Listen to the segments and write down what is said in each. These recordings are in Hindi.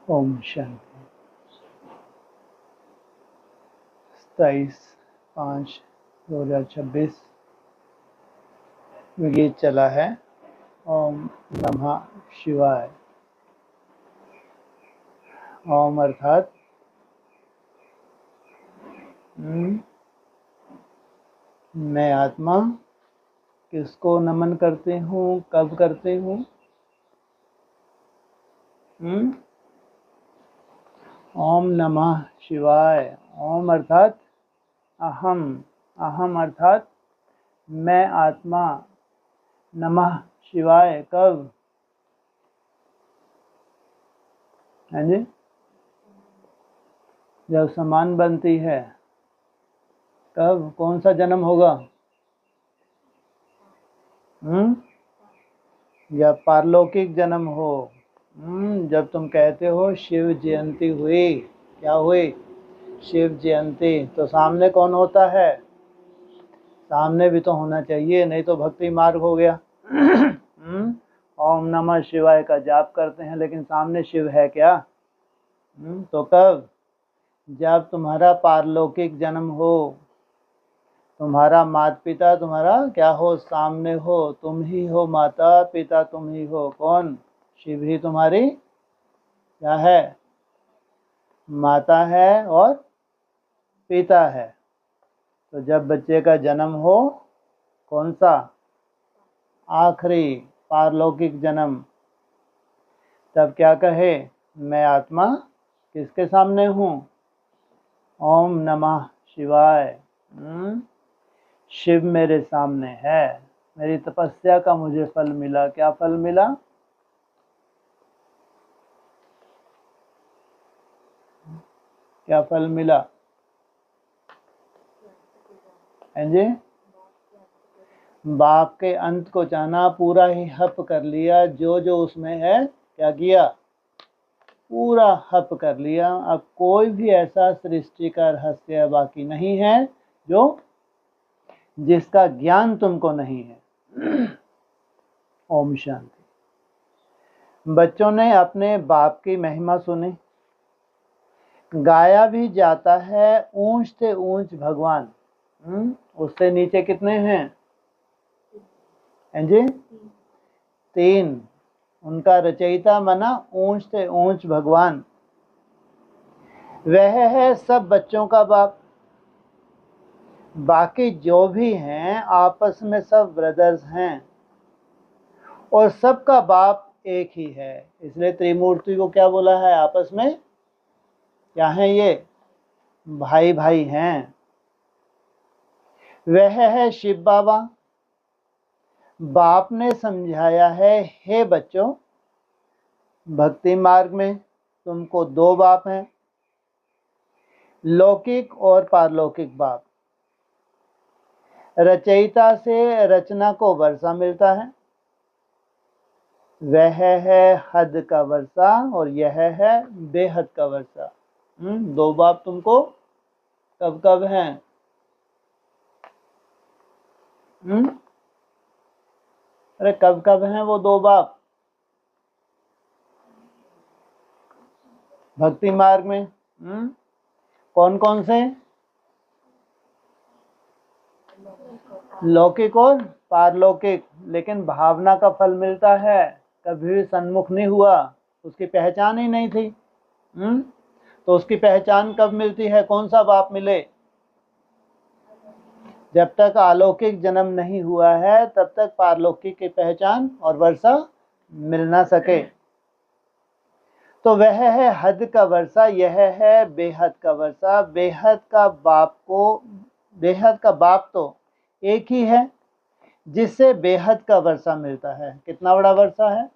ओम शांति। 27/5/2026 में गीत चला है ओम नमः शिवाय। ओम अर्थात मैं आत्मा किसको नमन करती हूँ, कब करती हूँ? ओम नमः शिवाय। ओम अर्थात अहम, अहम अर्थात मैं आत्मा, नमः शिवाय कब? हाँ जी, जब समान बनती है तब कौन सा जन्म होगा? जब पारलौकिक जन्म हो। जब तुम कहते हो शिव जयंती हुई, क्या हुई? शिव जयंती, तो सामने कौन होता है? सामने भी तो होना चाहिए, नहीं तो भक्ति मार्ग हो गया। ओम नमः शिवाय का जाप करते हैं लेकिन सामने शिव है क्या? तो कब? जब तुम्हारा पारलौकिक जन्म हो, तुम्हारा माता पिता तुम्हारा क्या हो? सामने हो, तुम ही हो माता पिता, तुम ही हो। कौन? शिव ही तुम्हारी क्या है? माता है और पिता है। तो जब बच्चे का जन्म हो, कौन सा? आखिरी पारलौकिक जन्म, तब क्या कहे? मैं आत्मा किसके सामने हूँ? ओम नमः शिवाय। शिव मेरे सामने है, मेरी तपस्या का मुझे फल मिला। क्या फल मिला? क्या फल मिला? जी, बाप के अंत को जाना, पूरा ही हप कर लिया। जो जो उसमें है क्या किया? पूरा हप कर लिया। अब कोई भी ऐसा सृष्टि का रहस्य बाकी नहीं है जो जिसका ज्ञान तुमको नहीं है। ओम शांति। बच्चों ने अपने बाप की महिमा सुनी, गाया भी जाता है ऊंच से ऊंच भगवान। उससे नीचे कितने हैं जी? 3। उनका रचयिता मना ऊंच से ऊंच भगवान। वह है सब बच्चों का बाप। बाकी जो भी हैं आपस में सब ब्रदर्स हैं और सबका बाप एक ही है। इसलिए त्रिमूर्ति को क्या बोला है? आपस में क्या है? ये भाई भाई हैं। वह है शिव बाबा। बाप ने समझाया है, हे बच्चों, भक्ति मार्ग में तुमको 2 बाप हैं, लौकिक और पारलौकिक बाप। रचयिता से रचना को वर्षा मिलता है, वह है हद का वर्षा और यह है बेहद का वर्षा। 2 बाप तुमको कब कब हैं? अरे कब कब हैं वो 2 बाप भक्ति मार्ग में? कौन कौन से? लौकिक और पारलौकिक। लेकिन भावना का फल मिलता है, कभी भी सन्मुख नहीं हुआ, उसकी पहचान ही नहीं थी। तो उसकी पहचान कब मिलती है? कौन सा बाप मिले? जब तक अलौकिक जन्म नहीं हुआ है तब तक पारलौकिक की पहचान और वर्षा मिल ना सके। तो वह है हद का वर्षा, यह है बेहद का वर्षा। बेहद का बाप तो एक ही है जिससे बेहद का वर्षा मिलता है। कितना बड़ा वर्षा है?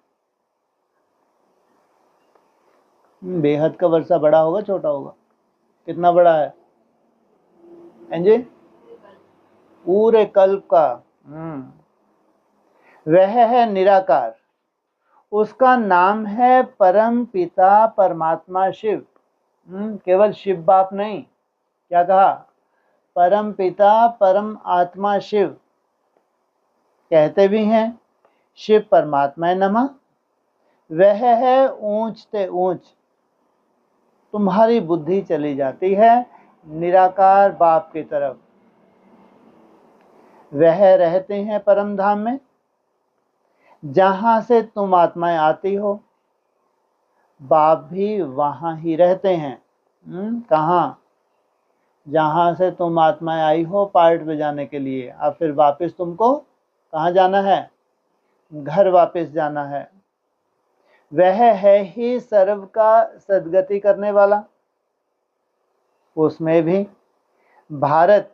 बेहद का वर्षा बड़ा होगा छोटा होगा? कितना बड़ा है जी? पूरे कल्प का। वह है निराकार, उसका नाम है परम पिता परमात्मा शिव। केवल शिव बाप नहीं, क्या कहा? परम पिता परम आत्मा शिव। कहते भी हैं शिव परमात्मा नमः। वह है ऊंच से ऊंच, तुम्हारी बुद्धि चली जाती है निराकार बाप की तरफ। वह रहते हैं परम धाम में, जहां से तुम आत्माएं आती हो। बाप भी वहां ही रहते हैं। कहाँ? जहां से तुम आत्माएं आई हो पार्ट पे जाने के लिए, अब फिर वापस तुमको कहाँ जाना है? घर वापस जाना है। वह है ही सर्व का सद्गति करने वाला। उसमें भी भारत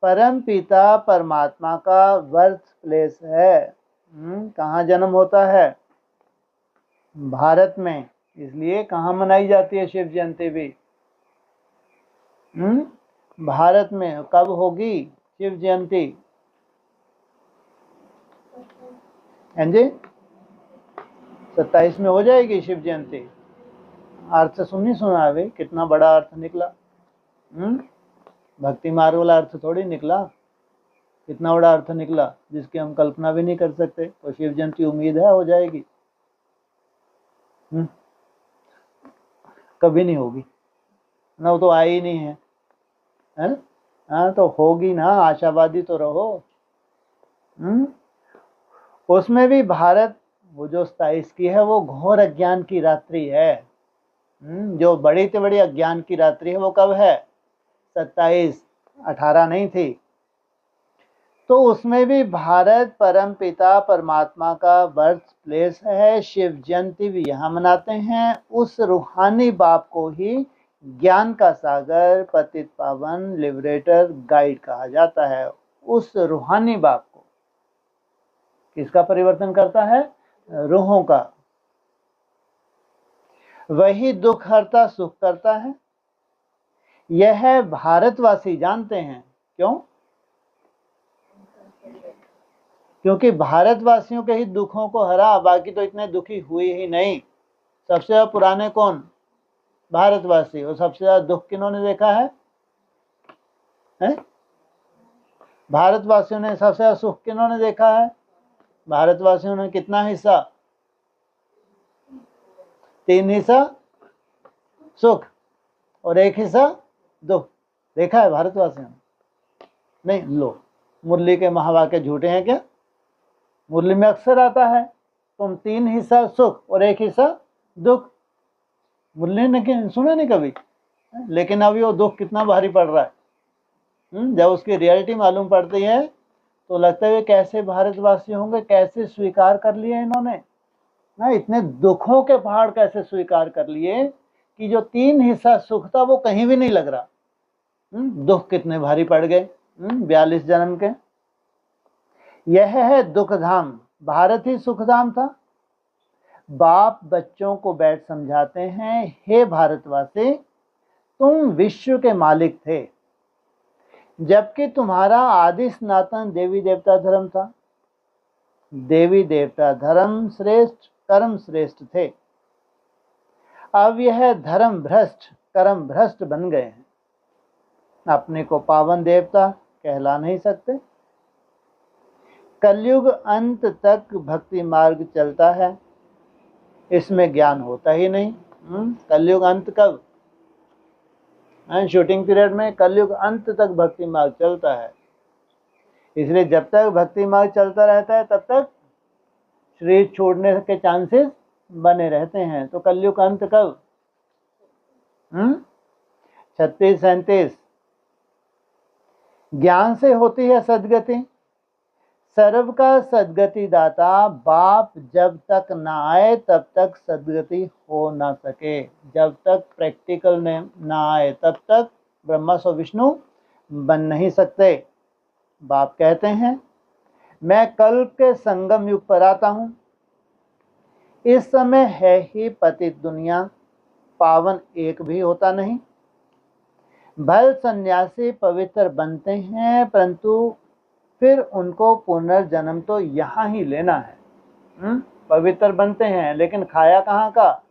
परम पिता परमात्मा का बर्थ प्लेस है। कहाँ जन्म होता है? भारत में। इसलिए कहाँ मनाई जाती है शिव जयंती भी? भारत में। कब होगी शिव जयंती? जी 27 में हो जाएगी शिव जयंती। अर्थ सुना अभी कितना बड़ा अर्थ निकला। भक्ति मार्ग वाला अर्थ थोड़ी निकला, कितना बड़ा अर्थ निकला जिसकी हम कल्पना भी नहीं कर सकते। तो शिव जयंती उम्मीद है हो जाएगी। कभी नहीं होगी ना, वो तो आई ही नहीं है। हाँ तो होगी ना, आशावादी तो रहो। उसमें भी भारत वो जो 27 की है वो घोर अज्ञान की रात्रि है। जो बड़ी से बड़ी अज्ञान की रात्रि है वो कब है? 27, 18 नहीं थी। तो उसमें भी भारत परम पिता परमात्मा का बर्थ प्लेस है। शिव जयंती भी यहाँ मनाते हैं। उस रूहानी बाप को ही ज्ञान का सागर, पतित पावन, लिबरेटर, गाइड कहा जाता है। उस रूहानी बाप को किसका परिवर्तन करता है? रूहों का। वही दुख हरता सुख करता है। यह भारतवासी जानते हैं। क्यों? क्योंकि भारतवासियों के ही दुखों को हरा, बाकी तो इतने दुखी हुए ही नहीं। सबसे ज्यादा पुराने कौन? भारतवासी। और सबसे ज्यादा दुख किन्होंने देखा है? भारतवासियों ने। सबसे ज्यादा सुख किन्होंने देखा है? भारतवासियों ने। कितना हिस्सा? 3 हिस्सा सुख और 1 हिस्सा दुख देखा है भारतवासियों ने? नहीं। लो, मुरली के महावाक्य झूठे हैं क्या? मुरली में अक्सर आता है तुम 3 हिस्सा सुख और 1 हिस्सा दुख। मुरली ने सुना नहीं कभी। लेकिन अभी वो दुख कितना भारी पड़ रहा है। जब उसकी रियलिटी मालूम पड़ती है तो लगता है कैसे भारतवासी होंगे, कैसे स्वीकार कर लिए इन्होंने ना, इतने दुखों के पहाड़ कैसे स्वीकार कर लिए कि जो 3 हिस्सा सुख था वो कहीं भी नहीं लग रहा। दुख कितने भारी पड़ गए 42 जन्म के। यह है दुख धाम। भारत ही सुख धाम था। बाप बच्चों को बैठ समझाते हैं, हे भारतवासी, तुम विश्व के मालिक थे, जबकि तुम्हारा आदि सनातन देवी देवता धर्म था। देवी देवता धर्म श्रेष्ठ, कर्म श्रेष्ठ थे। अब यह धर्म भ्रष्ट, कर्म भ्रष्ट बन गए हैं। अपने को पावन देवता कहला नहीं सकते। कलयुग अंत तक भक्ति मार्ग चलता है, इसमें ज्ञान होता ही नहीं। कलयुग अंत कब? शूटिंग पीरियड में कलयुग अंत तक भक्ति मार्ग चलता है। इसलिए जब तक भक्ति मार्ग चलता रहता है तब तक शरीर छोड़ने के चांसेस बने रहते हैं। तो कलयुग अंत कब? 36-37। ज्ञान से होती है सदगति। सर्व का सदगति दाता बाप जब तक ना आए तब तक सदगति हो ना सके। जब तक प्रैक्टिकल ना आए तब तक ब्रह्मा सो विष्णु बन नहीं सकते। बाप कहते हैं, मैं कल के संगम युग पर आता हूँ। इस समय है ही पतित दुनिया, पावन एक भी होता नहीं। भल सन्यासी पवित्र बनते हैं, परंतु फिर उनको पुनर्जन्म तो यहाँ ही लेना है। पवित्र बनते हैं लेकिन खाया कहाँ का?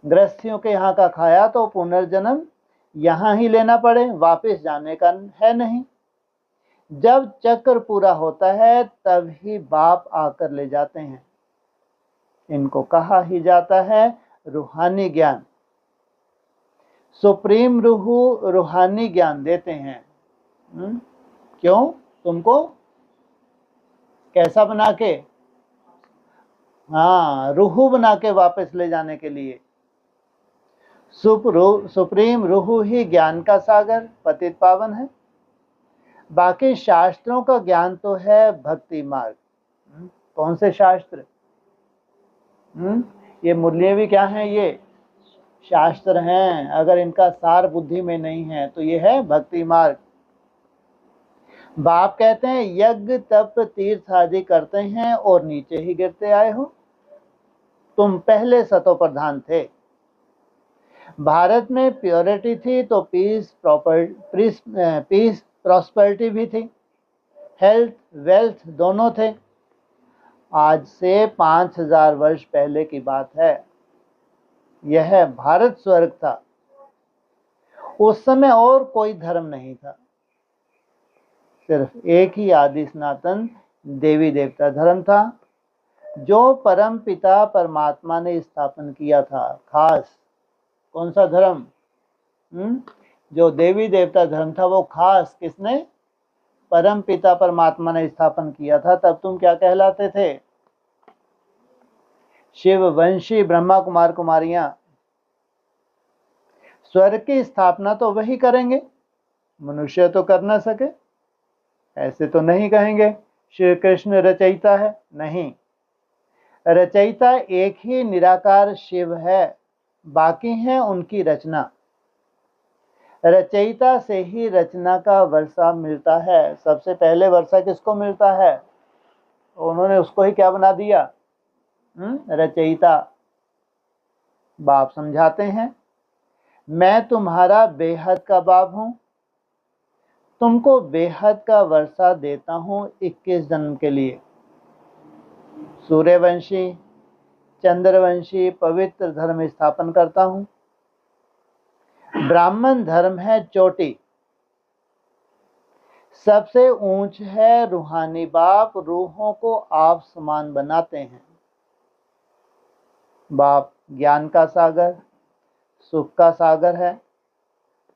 गृहस्थियों के यहाँ का खाया, तो पुनर्जन्म यहाँ ही लेना पड़े, वापस जाने का है नहीं। जब चक्र पूरा होता है तब ही बाप आकर ले जाते हैं। इनको कहा ही जाता है रूहानी ज्ञान। सुप्रीम रूह रूहानी ज्ञान देते हैं। क्यों? तुमको कैसा बना के? हाँ, रूह बना के वापस ले जाने के लिए। सुप्रीम रूह ही ज्ञान का सागर पतित पावन है। बाकी शास्त्रों का ज्ञान तो है भक्ति मार्ग। कौन से शास्त्र? ये मुरलियाँ भी क्या हैं? ये शास्त्र हैं। अगर इनका सार बुद्धि में नहीं है तो ये है भक्ति मार्ग। बाप कहते हैं यज्ञ तप तीर्थ आदि करते हैं और नीचे ही गिरते आए हो। तुम पहले सतो प्रधान थे। भारत में प्योरिटी थी तो पीस प्रॉस्पेरिटी भी थी, हेल्थ वेल्थ दोनों थे। आज से 5000 वर्ष पहले की बात है। यह भारत स्वर्ग था। उस समय और कोई धर्म नहीं था, सिर्फ एक ही आदि सनातन देवी देवता धर्म था जो परम पिता परमात्मा ने स्थापन किया था। खास कौन सा धर्म? जो देवी देवता धर्म था वो खास किसने? परम पिता परमात्मा ने स्थापन किया था। तब तुम क्या कहलाते थे? शिव वंशी ब्रह्मा कुमार कुमारियां। स्वर्ग की स्थापना तो वही करेंगे, मनुष्य तो कर ना सके। ऐसे तो नहीं कहेंगे श्री कृष्ण रचयिता है, नहीं। रचयिता एक ही निराकार शिव है, बाकी है उनकी रचना। रचयिता से ही रचना का वर्षा मिलता है। सबसे पहले वर्षा किसको मिलता है? उन्होंने उसको ही क्या बना दिया? रचयिता। बाप समझाते हैं मैं तुम्हारा बेहद का बाप हूं, तुमको बेहद का वर्षा देता हूं 21 जन्म के लिए। सूर्यवंशी चंद्रवंशी पवित्र धर्म स्थापन करता हूं। ब्राह्मण धर्म है चोटी, सबसे ऊंच है रूहानी बाप। रूहों को आप समान बनाते हैं। बाप ज्ञान का सागर सुख का सागर है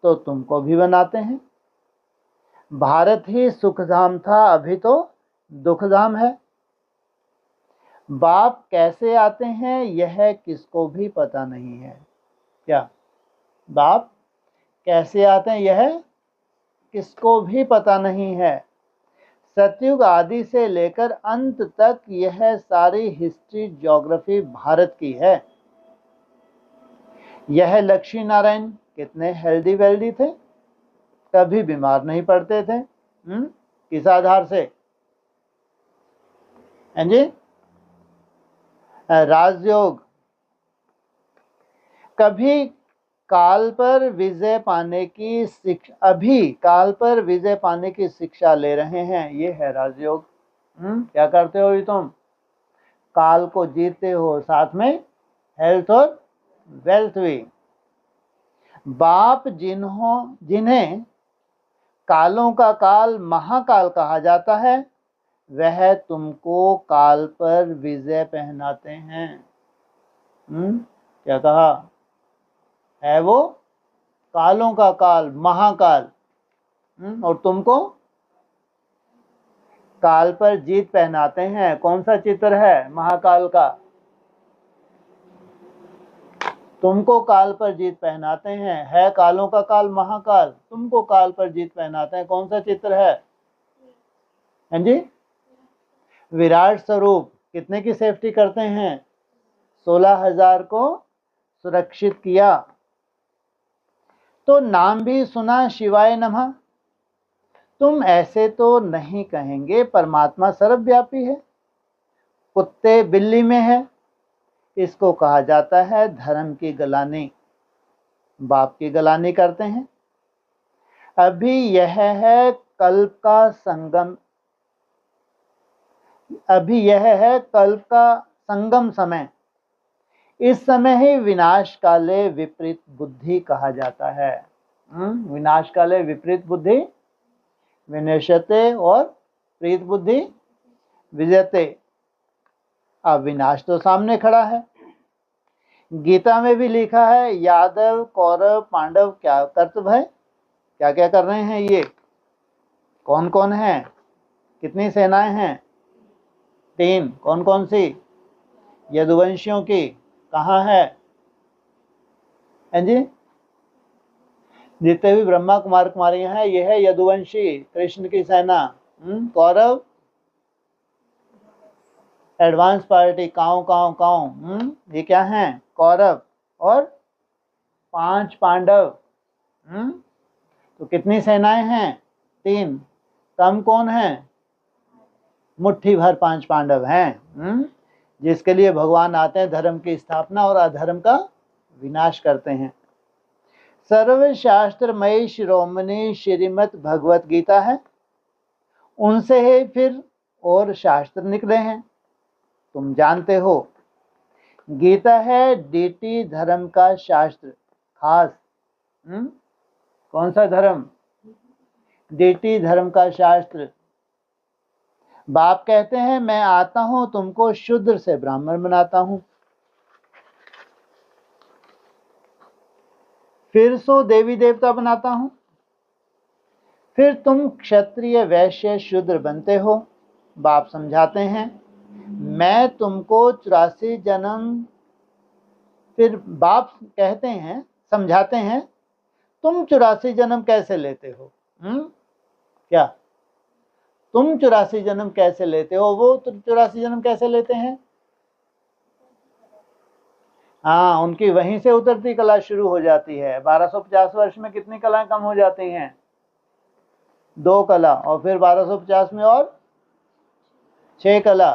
तो तुमको भी बनाते हैं। भारत ही सुखधाम था, अभी तो दुखधाम है। बाप कैसे आते हैं यह किसको भी पता नहीं है। क्या बाप कैसे आते हैं यह किसको भी पता नहीं है। सतयुग आदि से लेकर अंत तक यह सारी हिस्ट्री ज्योग्राफी भारत की है। यह लक्ष्मी नारायण कितने हेल्दी वेल्दी थे, कभी बीमार नहीं पड़ते थे। किस आधार से? हैं जी? राजयोग। कभी काल पर विजय पाने की शिक्षा, अभी काल पर विजय पाने की शिक्षा ले रहे हैं। ये है राजयोग। क्या करते हो ये तुम? काल को जीतते हो, साथ में हेल्थ और वेल्थ भी। बाप जिन्हें कालों का काल महाकाल कहा जाता है, वह तुमको काल पर विजय पहनाते हैं। क्या कहा है? वो कालों का काल महाकाल, और तुमको काल पर जीत पहनाते हैं। कौन सा चित्र है महाकाल का? तुमको काल पर जीत पहनाते हैं। है कालों का काल महाकाल, तुमको काल पर जीत पहनाते हैं। कौन सा चित्र है? हैं जी? विराट स्वरूप कितने की सेफ्टी करते हैं? 16,000 को सुरक्षित किया। तो नाम भी सुना शिवाय नमः। तुम ऐसे तो नहीं कहेंगे परमात्मा सर्वव्यापी है, कुत्ते बिल्ली में है। इसको कहा जाता है धर्म की गलानी। बाप की गलानी करते हैं। अभी यह है कल्प का संगम, अभी यह है कल्प का संगम समय। इस समय ही विनाश काले विपरीत बुद्धि कहा जाता है। विनाश काले विपरीत बुद्धि विनश्यते और प्रीत बुद्धि विजयते। अब विनाश तो सामने खड़ा है। गीता में भी लिखा है यादव कौरव पांडव क्या कर्तव्य है, क्या क्या कर रहे हैं, ये कौन कौन है, कितनी सेनाएं हैं, 3, कौन कौन सी, यदुवंशियों की, कहाँ है जी, जितने भी ब्रह्मा कुमार कुमारियां हैं ये है यदुवंशी, कृष्ण की सेना। कौरव एडवांस पार्टी, काऊ काऊ काऊ, ये क्या है, कौरव। और 5 पांडव, तो कितनी सेनाएं हैं, 3, कम कौन है, मुट्ठी भर 5 पांडव हैं, जिसके लिए भगवान आते हैं धर्म की स्थापना और अधर्म का विनाश करते हैं। सर्वशास्त्रमयी शिरोमणि श्रीमद् भगवत गीता है, उनसे ही फिर और शास्त्र निकले हैं, तुम जानते हो। गीता है डीटी धर्म का शास्त्र खास। कौन सा धर्म, डीटी धर्म का शास्त्र। बाप कहते हैं मैं आता हूं तुमको शूद्र से ब्राह्मण बनाता हूं, फिर सो देवी देवता बनाता हूं, फिर तुम क्षत्रिय वैश्य शूद्र बनते हो। बाप समझाते हैं मैं तुमको 84 जन्म, फिर बाप कहते हैं समझाते हैं तुम 84 जन्म कैसे लेते हो, क्या तुम 84 जन्म कैसे लेते हो, वो 84 जन्म कैसे लेते हैं, हाँ उनकी वहीं से उतरती कला शुरू हो जाती है। 1250 वर्ष में कितनी कलाएं कम हो जाती हैं, 2 कला, और फिर 1250 में और 6 कला।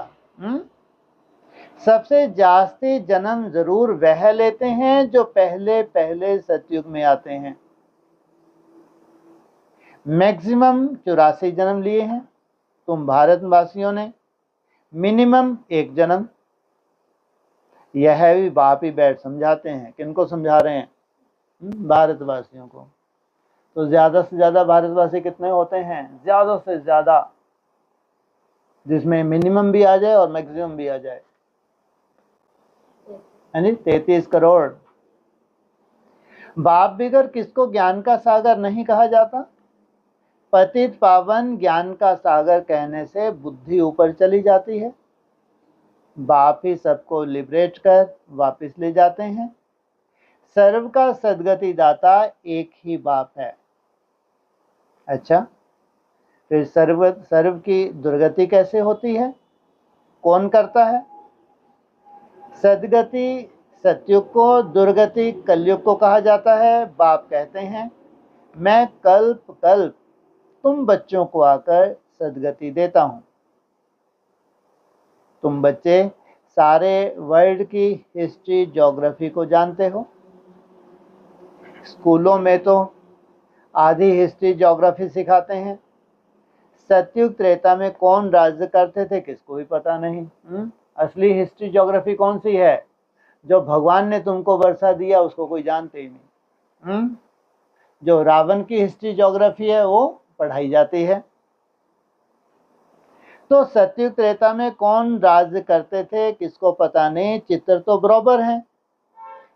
सबसे जास्ती जन्म जरूर वह लेते हैं जो पहले पहले सतयुग में आते हैं। मैक्सिमम 84 जन्म लिए हैं तुम भारतवासियों ने, मिनिमम 1 जन्म। यह भी बाप ही बैठ समझाते हैं। किनको समझा रहे हैं, भारतवासियों को। तो ज्यादा से ज्यादा भारतवासी कितने होते हैं, ज्यादा से ज्यादा, जिसमें मिनिमम भी आ जाए और मैक्सिमम भी आ जाए, यानी 33 करोड़। बाप बिगर किसको ज्ञान का सागर नहीं कहा जाता। पतित पावन ज्ञान का सागर कहने से बुद्धि ऊपर चली जाती है। बाप ही सबको लिबरेट कर वापस ले जाते हैं। सर्व का सदगति दाता एक ही बाप है। अच्छा, फिर सर्व की दुर्गति कैसे होती है, कौन करता है। सदगति सतयुग को, दुर्गति कलयुग को कहा जाता है। बाप कहते हैं मैं कल्प कल्प तुम बच्चों को आकर सदगति देता हूं। तुम बच्चे सारे वर्ल्ड की हिस्ट्री ज्योग्राफी को जानते हो। स्कूलों में तो आधी हिस्ट्री ज्योग्राफी सिखाते हैं। सतयुग त्रेता में कौन राज्य करते थे किसको भी पता नहीं। असली हिस्ट्री ज्योग्राफी कौन सी है, जो भगवान ने तुमको वर्षा दिया उसको कोई जानते ही नहीं। जो रावण की हिस्ट्री ज्योग्राफी है वो पढ़ाई जाती है। तो सतयुग त्रेता में कौन राज्य करते थे किसको पता नहीं, चित्र तो बराबर है।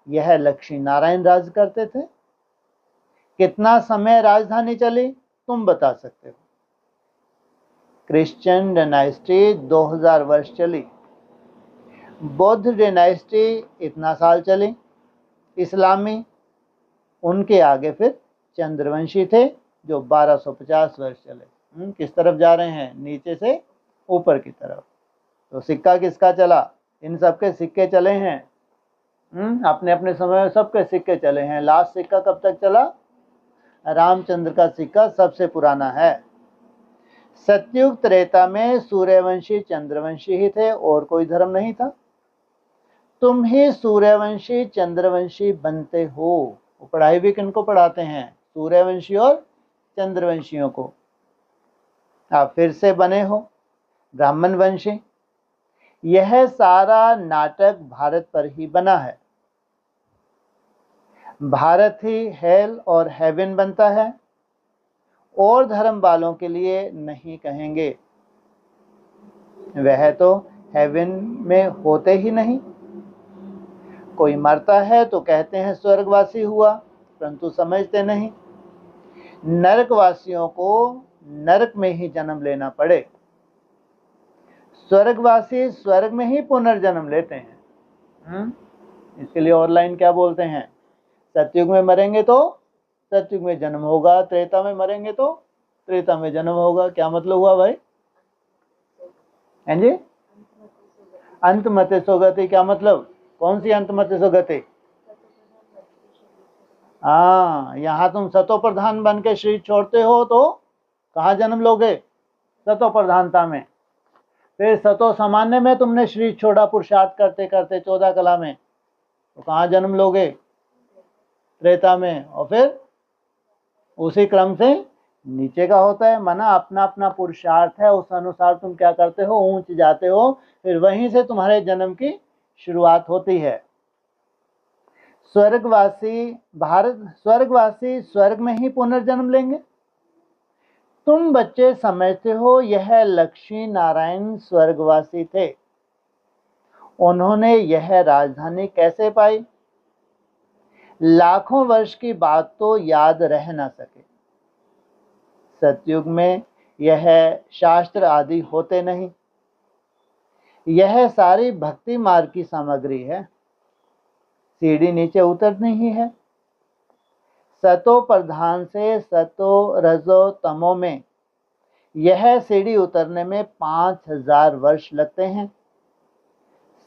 यह लक्ष्मी नारायण राज्य करते थे। कितना समय राजधानी चली तुम बता सकते हो। क्रिश्चियन डायनेस्टी 2000 वर्ष चली, बौद्ध डायनेस्टी इतना साल चली, इस्लामी उनके आगे फिर चंद्रवंशी थे जो 1250 वर्ष चले। किस तरफ जा रहे हैं, नीचे से ऊपर की तरफ। तो सिक्का किसका चला, इन सबके सिक्के चले हैं। अपने अपने समय में सबके सिक्के चले हैं। लास्ट सिक्का कब तक चला, रामचंद्र का सिक्का सबसे पुराना है। सतयुग त्रेता में सूर्यवंशी चंद्रवंशी ही थे, और कोई धर्म नहीं था। तुम ही सूर्यवंशी चंद्रवंशी बनते हो। वो पढ़ाई भी किनको पढ़ाते हैं, सूर्यवंशी और चंद्रवंशियों को। आप फिर से बने हो ब्राह्मण वंशी। यह सारा नाटक भारत पर ही बना है। भारत ही हेल और हेवन बनता है, और धर्म वालों के लिए नहीं कहेंगे। वह तो हेवन में होते ही नहीं। कोई मरता है तो कहते हैं स्वर्गवासी हुआ, परंतु समझते नहीं नरकवासियों को नरक में ही जन्म लेना पड़े। स्वर्गवासी स्वर्ग में ही पुनर्जन्म लेते हैं। इसके लिए और लाइन क्या बोलते हैं, सतयुग में मरेंगे तो सतयुग में जन्म होगा, त्रेता में मरेंगे तो त्रेता में जन्म होगा। क्या मतलब हुआ भाई? हैं जी? अंत मते सोगति क्या मतलब? कौन सी अंत मते सोगति? हाँ, यहाँ तुम सतो प्रधान बन के शरीर छोड़ते हो तो कहाँ जन्म लोगे? सतो प्रधानता में। फिर सतो सामान्य में तुमने शरीर छोड़ा पुरुषार्थ करते करते 14 कला में, तो कहाँ जन्म लोगे? त्रेता में। और फिर उसी क्रम से नीचे का होता है, माना अपना अपना पुरुषार्थ है, उस अनुसार तुम क्या करते हो, ऊंच जाते हो, फिर वहीं से तुम्हारे जन्म की शुरुआत होती है। स्वर्गवासी स्वर्ग में ही पुनर्जन्म लेंगे। तुम बच्चे समझते हो यह लक्ष्मी नारायण स्वर्गवासी थे, उन्होंने यह राजधानी कैसे पाई? लाखों वर्ष की बात तो याद रह ना सके। सतयुग में यह शास्त्र आदि होते नहीं, यह सारी भक्ति मार्ग की सामग्री है, सीढ़ी नीचे उतरनी ही है। सतो प्रधान से सतो रजो तमो में यह सीढ़ी उतरने में 5000 वर्ष लगते हैं।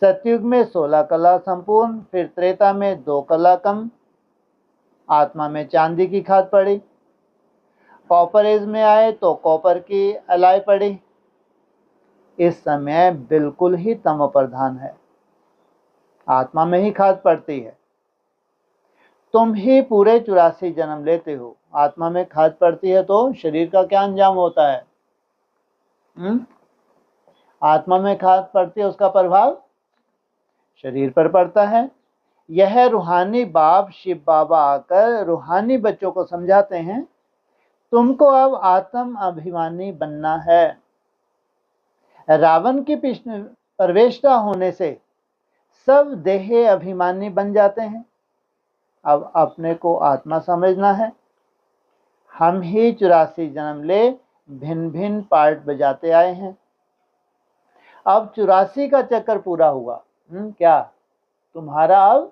सतयुग में 16 कला संपूर्ण, फिर त्रेता में 2 कला कम, आत्मा में चांदी की खाद पड़ी, कॉपर एज में आए तो कॉपर की अलाई पड़ी। इस समय बिल्कुल ही तमो प्रधान है, आत्मा में ही खाद पड़ती है। तुम ही पूरे 84 जन्म लेते हो, आत्मा में खाद पड़ती है तो शरीर का क्या अंजाम होता है? आत्मा में खाद पड़ती है, उसका प्रभाव शरीर पर पड़ता है। यह रूहानी बाप शिव बाबा आकर रूहानी बच्चों को समझाते हैं, तुमको अब आत्म अभिमानी बनना है। रावण की प्रवेशता होने से सब देह अभिमानी बन जाते हैं। अब अपने को आत्मा समझना है। हम ही 84 जन्म ले भिन्न भिन्न पार्ट बजाते आए हैं। अब 84 का चक्कर पूरा हुआ। क्या तुम्हारा अब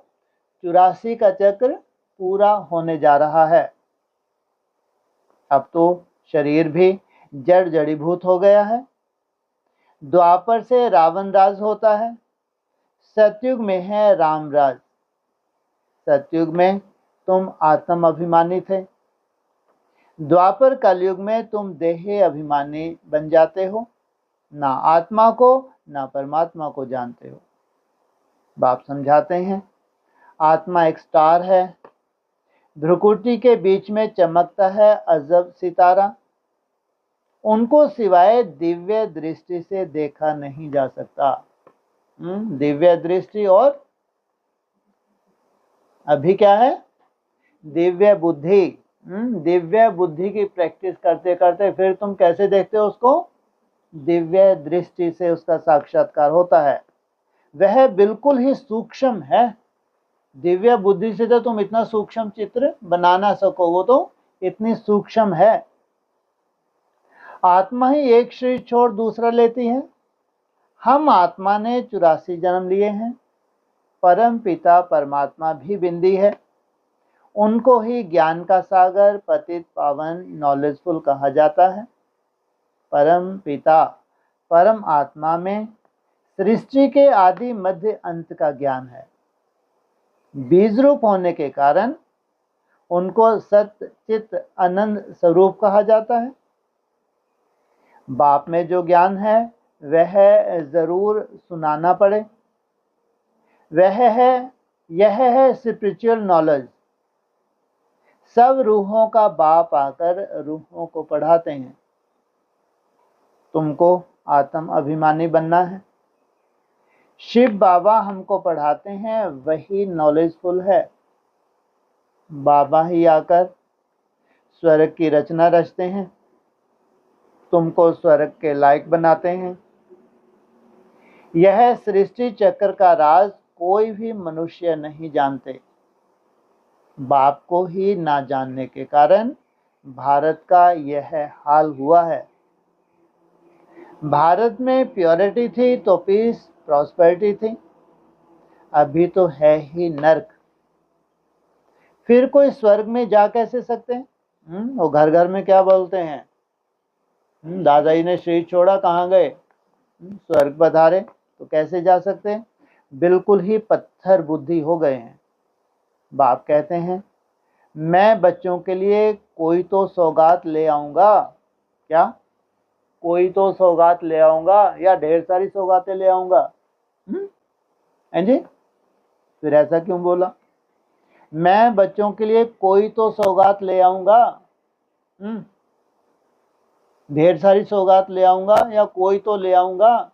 84 का चक्र पूरा होने जा रहा है। अब तो शरीर भी जड़ जड़ीभूत हो गया है। द्वापर से रावण राज होता है, सतयुग में है राम राज। सतयुग में तुम आत्म अभिमानी थे, द्वापर कलयुग में तुम देह अभिमानी बन जाते हो, ना आत्मा को ना परमात्मा को जानते हो। बाप समझाते हैं, आत्मा एक स्टार है, भ्रुकुटी के बीच में चमकता है अजब सितारा, उनको सिवाय दिव्य दृष्टि से देखा नहीं जा सकता। दिव्य दृष्टि और अभी क्या है? दिव्य बुद्धि। दिव्य बुद्धि की प्रैक्टिस करते करते फिर तुम कैसे देखते हो उसको? दिव्य दृष्टि से उसका साक्षात्कार होता है। वह बिल्कुल ही सूक्ष्म है। दिव्य बुद्धि से तो तुम इतना सूक्ष्म चित्र बना ना सको, वो तो इतनी सूक्ष्म है। आत्मा ही एक शरीर छोड़ दूसरा लेती है। हम आत्मा ने 84 जन्म लिए हैं। परम पिता परमात्मा भी बिंदी है, उनको ही ज्ञान का सागर पतित पावन नॉलेजफुल कहा जाता है। परम पिता परम आत्मा में सृष्टि के आदि मध्य अंत का ज्ञान है। बीज रूप होने के कारण उनको सत्य चित आनंद स्वरूप कहा जाता है। बाप में जो ज्ञान है वह जरूर सुनाना पड़े। यह है स्पिरिचुअल नॉलेज। सब रूहों का बाप आकर रूहों को पढ़ाते हैं। तुमको आत्म अभिमानी बनना है। शिव बाबा हमको पढ़ाते हैं, वही नॉलेजफुल है। बाबा ही आकर स्वर्ग की रचना रचते हैं, तुमको स्वर्ग के लायक बनाते हैं। यह सृष्टि चक्र का राज कोई भी मनुष्य नहीं जानते। बाप को ही ना जानने के कारण भारत का यह हाल हुआ है। भारत में प्योरिटी थी तो पीस प्रॉस्पेरिटी थी, अभी तो है ही नर्क। फिर कोई स्वर्ग में जा कैसे सकते हैं? वो घर घर में क्या बोलते हैं, दादाजी ने शरीर छोड़ा कहाँ गए? स्वर्ग पधारे। तो कैसे जा सकते हैं? बिल्कुल ही पत्थर बुद्धि हो गए हैं। बाप कहते हैं मैं बच्चों के लिए कोई तो सौगात ले आऊंगा। क्या? कोई तो सौगात ले आऊंगा या ढेर सारी सौगातें ले आऊंगा? हैं जी? फिर ऐसा क्यों बोला? मैं बच्चों के लिए कोई तो सौगात ले आऊंगा, ढेर सारी सौगात ले आऊंगा या कोई तो ले आऊंगा?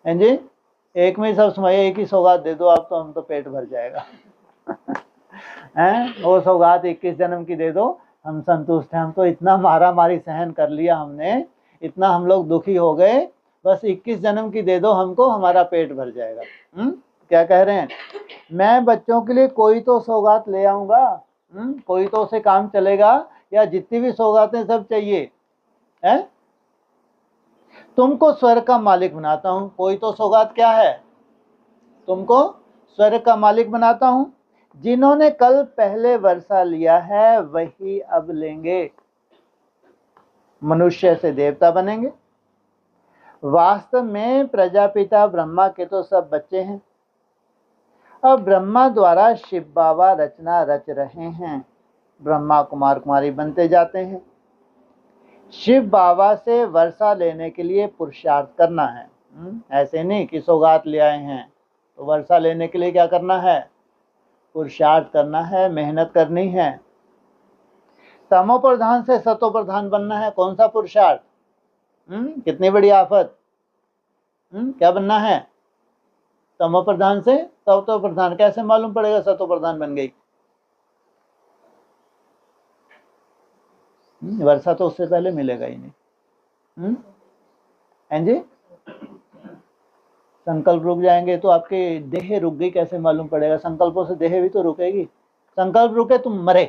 हैं जी? एक में सब समय एक ही सौगात दे दो आप तो हम तो पेट भर जाएगा। हैं? वो सौगात 21 जन्म की दे दो, हम संतुष्ट हैं। हम तो इतना मारा मारी सहन कर लिया हमने, इतना हम लोग दुखी हो गए, बस 21 जन्म की दे दो हमको, हमारा पेट भर जाएगा। क्या कह रहे हैं? मैं बच्चों के लिए कोई तो सौगात ले आऊंगा, कोई तो से काम चलेगा या जितनी भी सौगातें सब चाहिए है? तुमको स्वर्ग का मालिक बनाता हूं। कोई तो सौगात क्या है? तुमको स्वर्ग का मालिक बनाता हूं। जिन्होंने कल पहले वर्षा लिया है वही अब लेंगे, मनुष्य से देवता बनेंगे। वास्तव में प्रजापिता ब्रह्मा के तो सब बच्चे हैं। अब ब्रह्मा द्वारा शिव बाबा रचना रच रहे हैं, ब्रह्मा कुमार कुमारी बनते जाते हैं। शिव बाबा से वर्षा लेने के लिए पुरुषार्थ करना है। ऐसे नहीं कि सौगात ले आए हैं तो वर्षा लेने के लिए क्या करना है? पुरुषार्थ करना है, मेहनत करनी है। तमो प्रधान से सतो प्रधान बनना है। कौन सा पुरुषार्थ? कितनी बड़ी आफत। क्या बनना है? तमो प्रधान से सतो प्रधान। कैसे मालूम पड़ेगा सतो प्रधान बन गई? वर्षा तो उससे पहले मिलेगा ही नहीं। हैं जी? संकल्प रुक जाएंगे तो आपके देह रुक गई कैसे मालूम पड़ेगा? संकल्पों से देह भी तो रुकेगी। संकल्प रुके तुम मरे।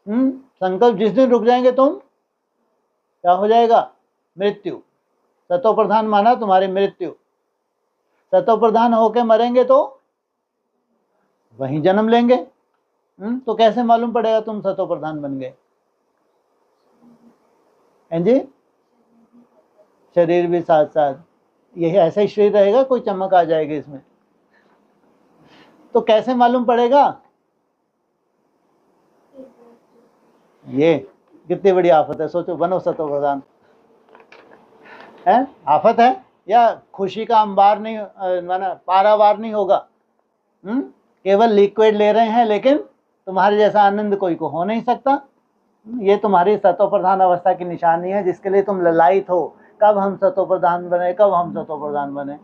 संकल्प जिस दिन रुक जाएंगे तुम क्या हो जाएगा? मृत्यु। सतो प्रधान माना तुम्हारी मृत्यु। सतो प्रधान होके मरेंगे तो वहीं जन्म लेंगे। तो कैसे मालूम पड़ेगा तुम सतो प्रधान बन गए? हैं जी? शरीर भी साथ साथ, यही ऐसा ही शरीर रहेगा, कोई चमक आ जाएगी इसमें? तो कैसे मालूम पड़ेगा? ये कितनी बड़ी आफत है। सोचो, बनो सतो प्रधान है। आफत है या खुशी का अंबार नहीं, माना पारावार नहीं होगा। केवल लिक्विड ले रहे हैं लेकिन तुम्हारे जैसा आनंद कोई को हो नहीं सकता। ये तुम्हारी सतो प्रधान अवस्था की निशानी है जिसके लिए तुम ललायित हो, कब हम सतो प्रधान बने, कब हम सतो प्रधान बने।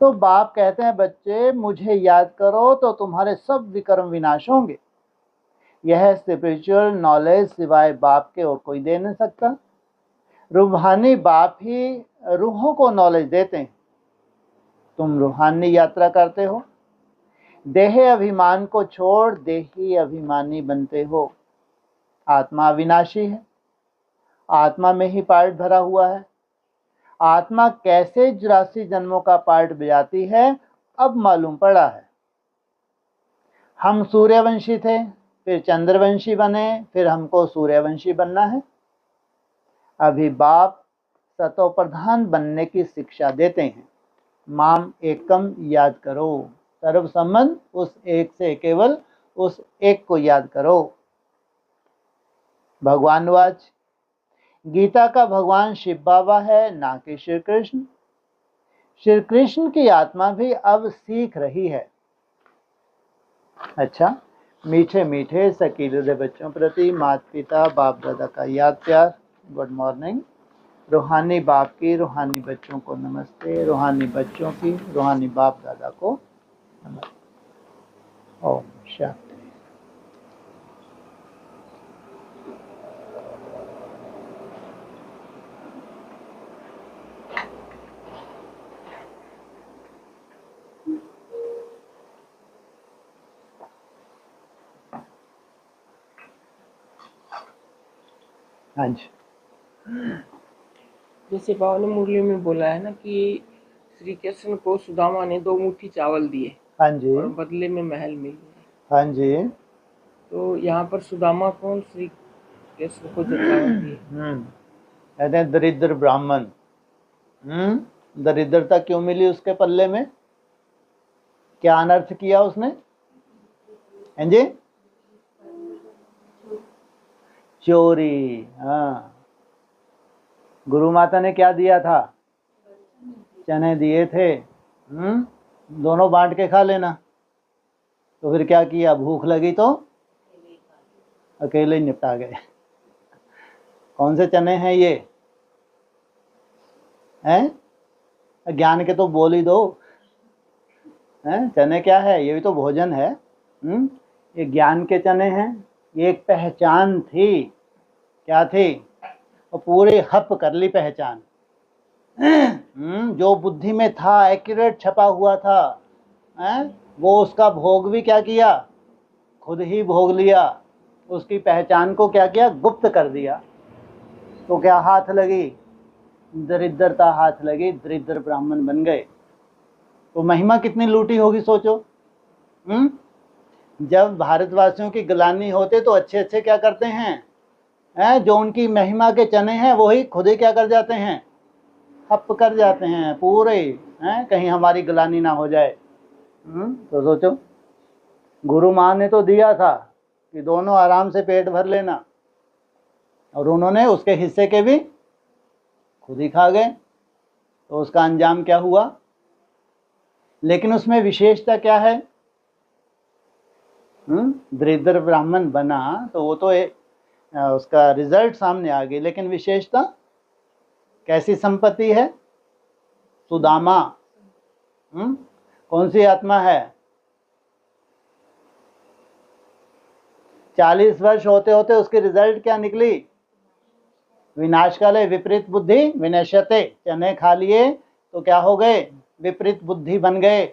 तो बाप कहते हैं बच्चे मुझे याद करो तो तुम्हारे सब विकर्म विनाश होंगे। यह स्पिरिचुअल नॉलेज सिवाय बाप के और कोई दे नहीं सकता। रूहानी बाप ही रूहों को नॉलेज देते हैं। तुम रूहानी यात्रा करते हो, देह अभिमान को छोड़ देही अभिमानी बनते हो। आत्मा अविनाशी है, आत्मा में ही पार्ट भरा हुआ है। आत्मा कैसे 84 जन्मों का पार्ट बजाती है अब मालूम पड़ा है। हम सूर्यवंशी थे, फिर चंद्रवंशी बने, फिर हमको सूर्यवंशी बनना है। अभी बाप सतो प्रधान बनने की शिक्षा देते हैं। माम एकम याद करो, सर्व संबंध उस एक से, केवल उस एक को याद करो। भगवान वाच, गीता का भगवान शिव बाबा है, ना कि श्री कृष्ण। श्री कृष्ण की आत्मा भी अब सीख रही है। अच्छा, मीठे मीठे सकीले बच्चों प्रति माता पिता बाप दादा का याद प्यार। Good morning. रूहानी बाप की रूहानी बच्चों को नमस्ते, रूहानी बच्चों की रूहानी बाप दादा को नमस्ते। ओम शांति। हाँ जी। जैसे बाबा ने मुरली में बोला है ना कि श्री कृष्ण को सुदामा ने 2 मुट्ठी चावल दिए हाँ जी। और बदले में महल मिल गए। हाँ जी। तो यहाँ पर सुदामा कौन श्री कृष्ण को जो चावल दिए? कहते हैं दरिद्र ब्राह्मण। दरिद्रता क्यों मिली उसके पल्ले में? क्या अनर्थ किया उसने? हैं जी? चोरी। हाँ, गुरु माता ने क्या दिया था? चने दिए थे। दोनों बांट के खा लेना। तो फिर क्या किया? भूख लगी तो अकेले ही निपटा गए। कौन से चने हैं ये? हैं? ज्ञान के तो बोल ही दो। हैं? चने क्या है? ये भी तो भोजन है। ये ज्ञान के चने हैं। ये एक पहचान थी। क्या थी? और पूरे हप कर ली पहचान। जो बुद्धि में था, एक्यूरेट छपा हुआ था, वो उसका भोग भी क्या किया? खुद ही भोग लिया। उसकी पहचान को क्या किया? गुप्त कर दिया। तो क्या हाथ लगी? दरिद्रता हाथ लगी, दरिद्र ब्राह्मण बन गए। तो महिमा कितनी लूटी होगी सोचो। जब भारतवासियों की ग्लानि होते तो अच्छे अच्छे क्या करते हैं? जो उनकी महिमा के चने हैं वो ही खुद ही क्या कर जाते हैं? हप कर जाते हैं पूरे। कहीं हमारी ग्लानि ना हो जाए। तो सोचो, गुरु माँ ने तो दिया था कि दोनों आराम से पेट भर लेना, और उन्होंने उसके हिस्से के भी खुद ही खा गए। तो उसका अंजाम क्या हुआ? लेकिन उसमें विशेषता क्या है? दरिद्र ब्राह्मण बना तो वो तो उसका रिजल्ट सामने आ गई, लेकिन विशेषता कैसी संपत्ति है? सुदामा। कौन सी आत्मा है? 40 वर्ष होते होते उसकी रिजल्ट क्या निकली? विनाश काले विपरीत बुद्धि विनश्यते। चने खा लिए तो क्या हो गए? विपरीत बुद्धि बन गए।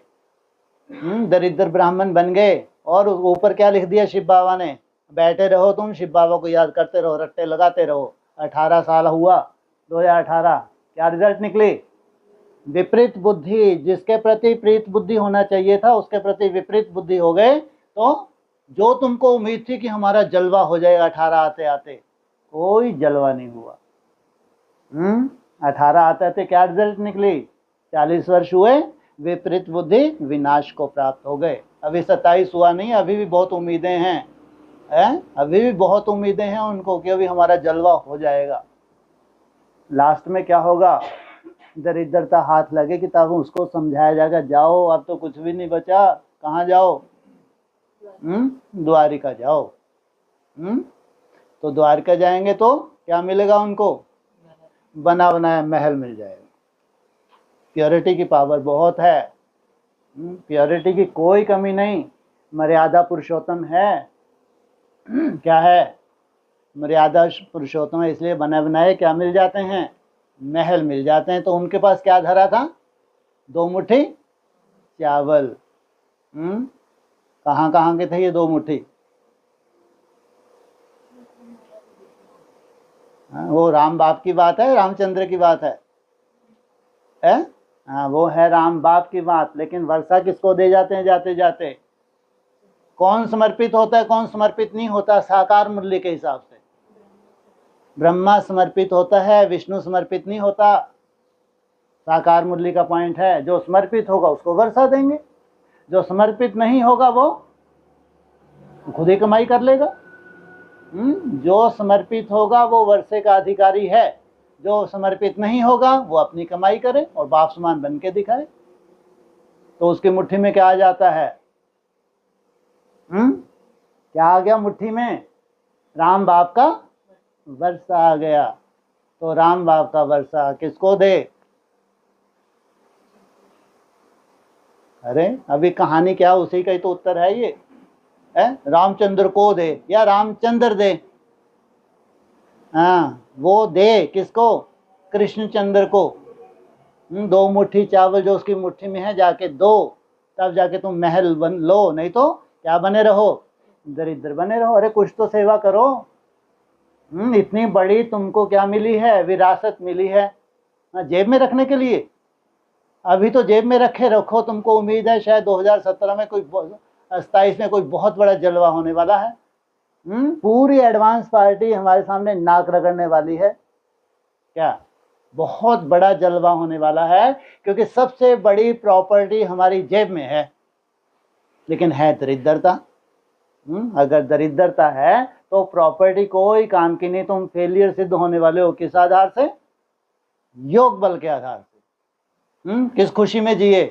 दरिद्र ब्राह्मण बन गए। और ऊपर क्या लिख दिया शिव बाबा ने? बैठे रहो तुम, शिव बाबा को याद करते रहो, रट्टे लगाते रहो। 18 साल हुआ 2018, क्या रिजल्ट निकली? विपरीत बुद्धि। जिसके प्रति प्रीत बुद्धि होना चाहिए था उसके प्रति विपरीत बुद्धि हो गए। तो जो तुमको उम्मीद थी कि हमारा जलवा हो जाएगा 18 आते आते, कोई जलवा नहीं हुआ। 18 आते आते क्या रिजल्ट निकली? 40 वर्ष हुए, विपरीत बुद्धि विनाश को प्राप्त हो गए। अभी 27 हुआ नहीं, अभी भी बहुत उम्मीदें हैं। अभी भी बहुत उम्मीदें हैं उनको कि अभी हमारा जलवा हो जाएगा। लास्ट में क्या होगा? दरिद्रता हाथ लगे कि तब उसको समझाया जाएगा, जाओ अब तो कुछ भी नहीं बचा, कहाँ जाओ? द्वारिका जाओ। तो द्वारिका जाएंगे तो क्या मिलेगा उनको? बना बनाया महल मिल जाएगा। प्योरिटी की पावर बहुत है। प्योरिटी की कोई कमी नहीं। मर्यादा पुरुषोत्तम है। क्या है? मर्यादा पुरुषोत्तम है, इसलिए बने बनाए क्या मिल जाते हैं? महल मिल जाते हैं। तो उनके पास क्या धरा था? 2 मुट्ठी चावल। कहाँ कहाँ के थे ये 2 मुट्ठी? वो राम बाप की बात है, रामचंद्र की बात है? हाँ, वो है राम बाप की बात। लेकिन वर्षा किसको दे जाते हैं जाते जाते? कौन समर्पित होता है, कौन समर्पित नहीं होता? साकार मुरली के हिसाब से ब्रह्मा समर्पित होता है, विष्णु समर्पित नहीं होता। साकार मुरली का पॉइंट है, जो समर्पित होगा उसको वर्षा देंगे, जो समर्पित नहीं होगा वो खुद ही कमाई कर लेगा। जो समर्पित होगा वो वर्षे का अधिकारी है, जो समर्पित नहीं होगा वो अपनी कमाई करे और बाप समान बन के दिखाए। तो उसकी मुट्ठी में क्या आ जाता है? क्या आ गया मुट्ठी में? राम बाप का वर्षा आ गया। तो राम बाप का वर्षा किसको दे? अरे अभी कहानी क्या, उसी का ही तो उत्तर है ये। रामचंद्र को दे या रामचंद्र दे? हाँ, वो दे किसको? कृष्णचंद्र को। 2 मुट्ठी चावल जो उसकी मुट्ठी में है जाके दो, तब जाके तुम महल बन लो, नहीं तो क्या बने रहो? दरिद्र बने रहो। अरे कुछ तो सेवा करो। इतनी बड़ी तुमको क्या मिली है, विरासत मिली है, जेब में रखने के लिए। अभी तो जेब में रखे रखो, तुमको उम्मीद है शायद 2017 में कोई 27 में कोई बहुत बड़ा जलवा होने वाला है। पूरी एडवांस पार्टी हमारे सामने नाक रगड़ने वाली है। क्या बहुत बड़ा जलवा होने वाला है, क्योंकि सबसे बड़ी प्रॉपर्टी हमारी जेब में है, लेकिन है दरिद्रता। अगर दरिद्रता है तो प्रॉपर्टी कोई काम की नहीं। तुम फेलियर सिद्ध होने वाले हो किस आधार से? योग बल के आधार से। किस खुशी में जिए?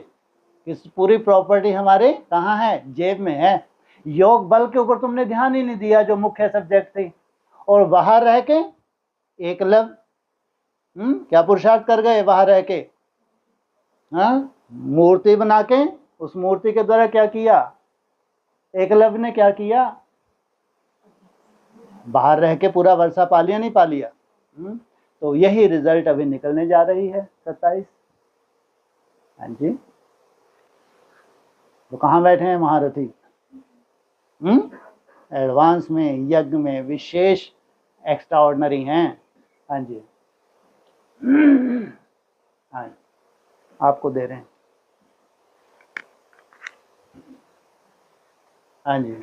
किस पूरी प्रॉपर्टी हमारे कहाँ है? जेब में है। योग बल के ऊपर तुमने ध्यान ही नहीं दिया, जो मुख्य सब्जेक्ट थी। और बाहर रह के एकलव्य क्या पुरुषार्थ कर गए? बाहर रह के मूर्ति बना के, उस मूर्ति के द्वारा क्या किया? एकलव्य ने क्या किया? बाहर रह के पूरा वर्षा पा लिया, नहीं पा लिया? तो यही रिजल्ट अभी निकलने जा रही है 27। हाँ जी, तो कहाँ बैठे हैं महारथी? एडवांस में, यज्ञ में, विशेष एक्स्ट्रा ऑर्डिनरी हैं। हाँ जी, हाँ, आपको दे रहे हैं। हाँ जी,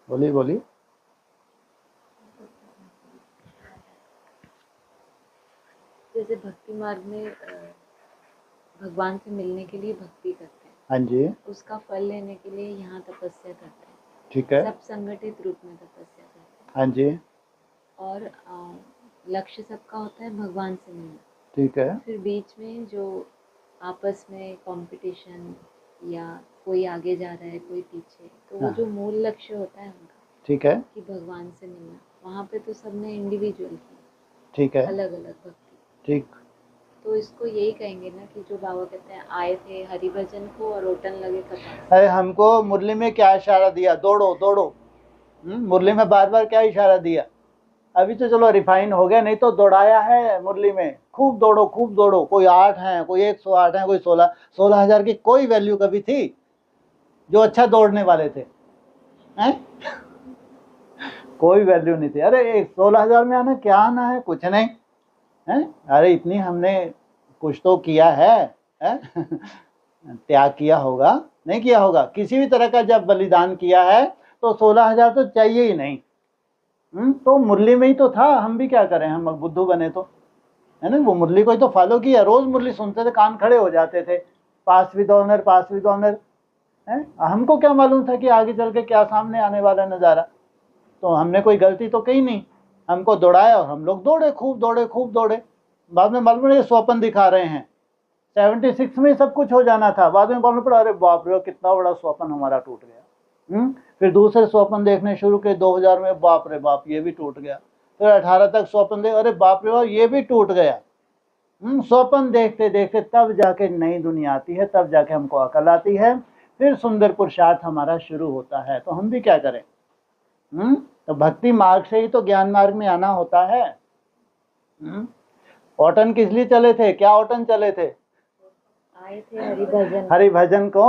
बोलिए बोलिए। जैसे भक्ति मार्ग में भगवान से मिलने के लिए भक्ति करते हैं। हाँ जी, उसका फल लेने के लिए यहाँ तपस्या करते हैं। ठीक है। सब संगठित रूप में तपस्या करते हैं। हाँ जी, और लक्ष्य सबका होता है भगवान से मिलना। ठीक है। फिर बीच में जो आपस में कंपटीशन या कोई आगे जा रहा है कोई पीछे, तो वो जो मूल लक्ष्य होता है उनका, ठीक है, कि भगवान से मिलना, वहाँ पे तो सबने इंडिविजुअल की, ठीक है, अलग अलग भक्ति। ठीक। तो इसको यही कहेंगे ना कि जो बाबा कहते हैं आए थे हरिभजन को और ओटन लगे कपास। अरे हमको मुरली में क्या इशारा दिया? दौड़ो दौड़ो। मुरली में बार बार क्या इशारा दिया? अभी तो चलो रिफाइन हो गया, नहीं तो दौड़ाया है मुरली में, खूब दौड़ो खूब दौड़ो। कोई 8 हैं, कोई 108 हैं, कोई 16,000 की कोई वैल्यू कभी थी जो अच्छा दौड़ने वाले थे? हैं? कोई वैल्यू नहीं थी। अरे 16,000 में आना क्या आना है? कुछ नहीं है। अरे इतनी हमने कुछ तो किया है? त्याग किया होगा, नहीं किया होगा? किसी भी तरह का जब बलिदान किया है तो 16,000 तो चाहिए ही नहीं। तो मुरली में ही तो था। हम भी क्या करें, हम बुद्धू बने तो, है ना? वो मुरली को ही तो फॉलो किया। रोज मुरली सुनते थे, कान खड़े हो जाते थे, pass with honour, pass with honour. हमको क्या मालूम था कि आगे चल के क्या सामने आने वाला नज़ारा? तो हमने कोई गलती तो कही नहीं। हमको दौड़ाया और हम लोग दौड़े, खूब दौड़े खूब दौड़े। बाद में मालूम ये स्वप्न दिखा रहे हैं। 76 में सब कुछ हो जाना था, बाद में मालूम पड़ा अरे बाप रे कितना बड़ा स्वप्न हमारा टूट गया। फिर दूसरे स्वप्न देखने शुरू किए 2000 में, बाप रे बाप ये भी टूट गया। फिर 18 तक स्वप्न देख, अरे बाप रे बाप ये भी टूट गया। स्वप्न देखते देखते तब जाके नई दुनिया आती है, तब जाके हमको अकल आती है, फिर सुंदर पुरुषार्थ हमारा शुरू होता है। तो हम भी क्या करें? तो भक्ति मार्ग से ही तो ज्ञान मार्ग में आना होता है। ओटन किस लिए चले थे? क्या ओटन चले थे? आए थे हरिभजन। हरिभजन को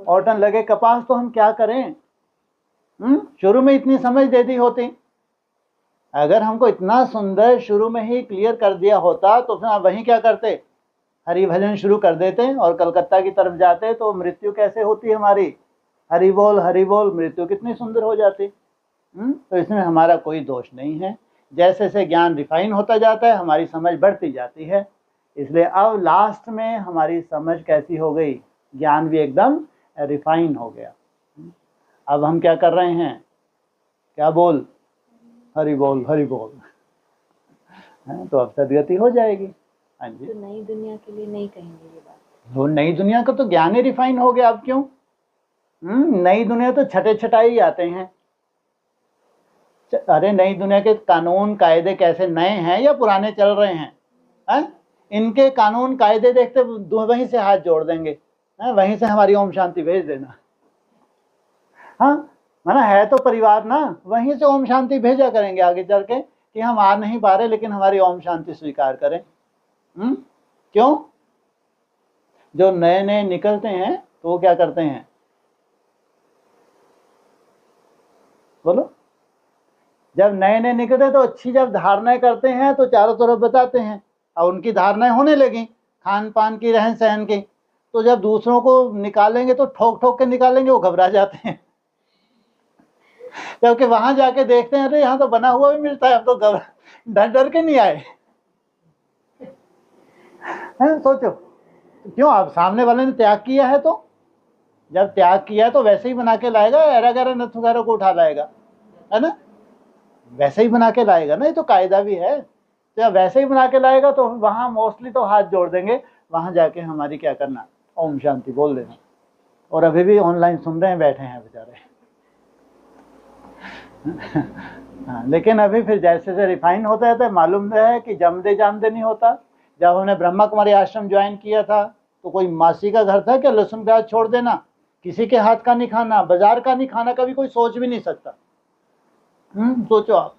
ओटन लगे कपास। तो हम क्या करें? शुरू में इतनी समझ दे दी होती। अगर हमको इतना सुंदर शुरू में ही क्लियर कर दिया होता तो फिर वहीं क्या करते? हरिभजन शुरू कर देते और कलकत्ता की तरफ जाते। तो मृत्यु कैसे होती हमारी? हरि बोल मृत्यु कितनी सुंदर हो जाती। तो इसमें हमारा कोई दोष नहीं है। जैसे जैसे ज्ञान रिफाइन होता जाता है हमारी समझ बढ़ती जाती है। इसलिए अब लास्ट में हमारी समझ कैसी हो गई? ज्ञान भी एकदम रिफाइन हो गया। अब हम क्या कर रहे हैं? क्या बोल? हरि बोल तो अब सदगति हो जाएगी। हाँ जी, तो नई दुनिया के लिए नहीं कहेंगे ये बात। वो नई दुनिया का तो ज्ञान ही रिफाइन हो गया। अब क्यों? नई दुनिया तो छठे छटाई आते हैं। अरे नई दुनिया के कानून कायदे कैसे नए हैं या पुराने चल रहे हैं? इनके कानून कायदे देखते वहीं से हाथ जोड़ देंगे। वहीं से हमारी ओम शांति भेज देना। हाँ माना है तो परिवार ना, वहीं से ओम शांति भेजा करेंगे आगे चल के कि हम आ नहीं पा रहे लेकिन हमारी ओम शांति स्वीकार करें। क्यों? जो नए नए निकलते हैं तो वो क्या करते हैं, बोलो। जब नए नए निकलते तो अच्छी जब धारणाएं करते हैं तो चारों तरफ बताते हैं, और उनकी धारणाएं होने लगी खान पान की, रहन सहन की, तो जब दूसरों को निकालेंगे तो ठोक ठोक के निकालेंगे, वो घबरा जाते हैं। जबकि वहां जाके देखते हैं, अरे यहाँ तो बना हुआ भी मिलता है, हम तो डर डर के नहीं आए हैं। सोचो क्यों, आप सामने वाले ने त्याग किया है, तो जब त्याग किया है तो वैसे ही बना के लाएगा, एरा गैरा नथ वगैरह को उठा लाएगा, है ना, वैसे ही बना के लाएगा ना, ये तो कायदा भी है। तो जब वैसे ही बना के लाएगा तो वहां मोस्टली तो हाथ जोड़ देंगे, वहां जाके हमारी क्या करना, ओम शांति बोल देना। और अभी भी ऑनलाइन सुन रहे हैं, बैठे हैं बेचारे। हाँ, लेकिन अभी फिर जैसे जैसे रिफाइन होता है तो मालूम है कि जमदे जामदे नहीं होता। जब हमने ब्रह्मा कुमारी आश्रम ज्वाइन किया था तो कोई मासी का घर था क्या लहसुन प्याज छोड़ देना, किसी के हाथ का नहीं खाना, बाजार का नहीं खाना, कभी कोई सोच भी नहीं सकता। सोचो आप,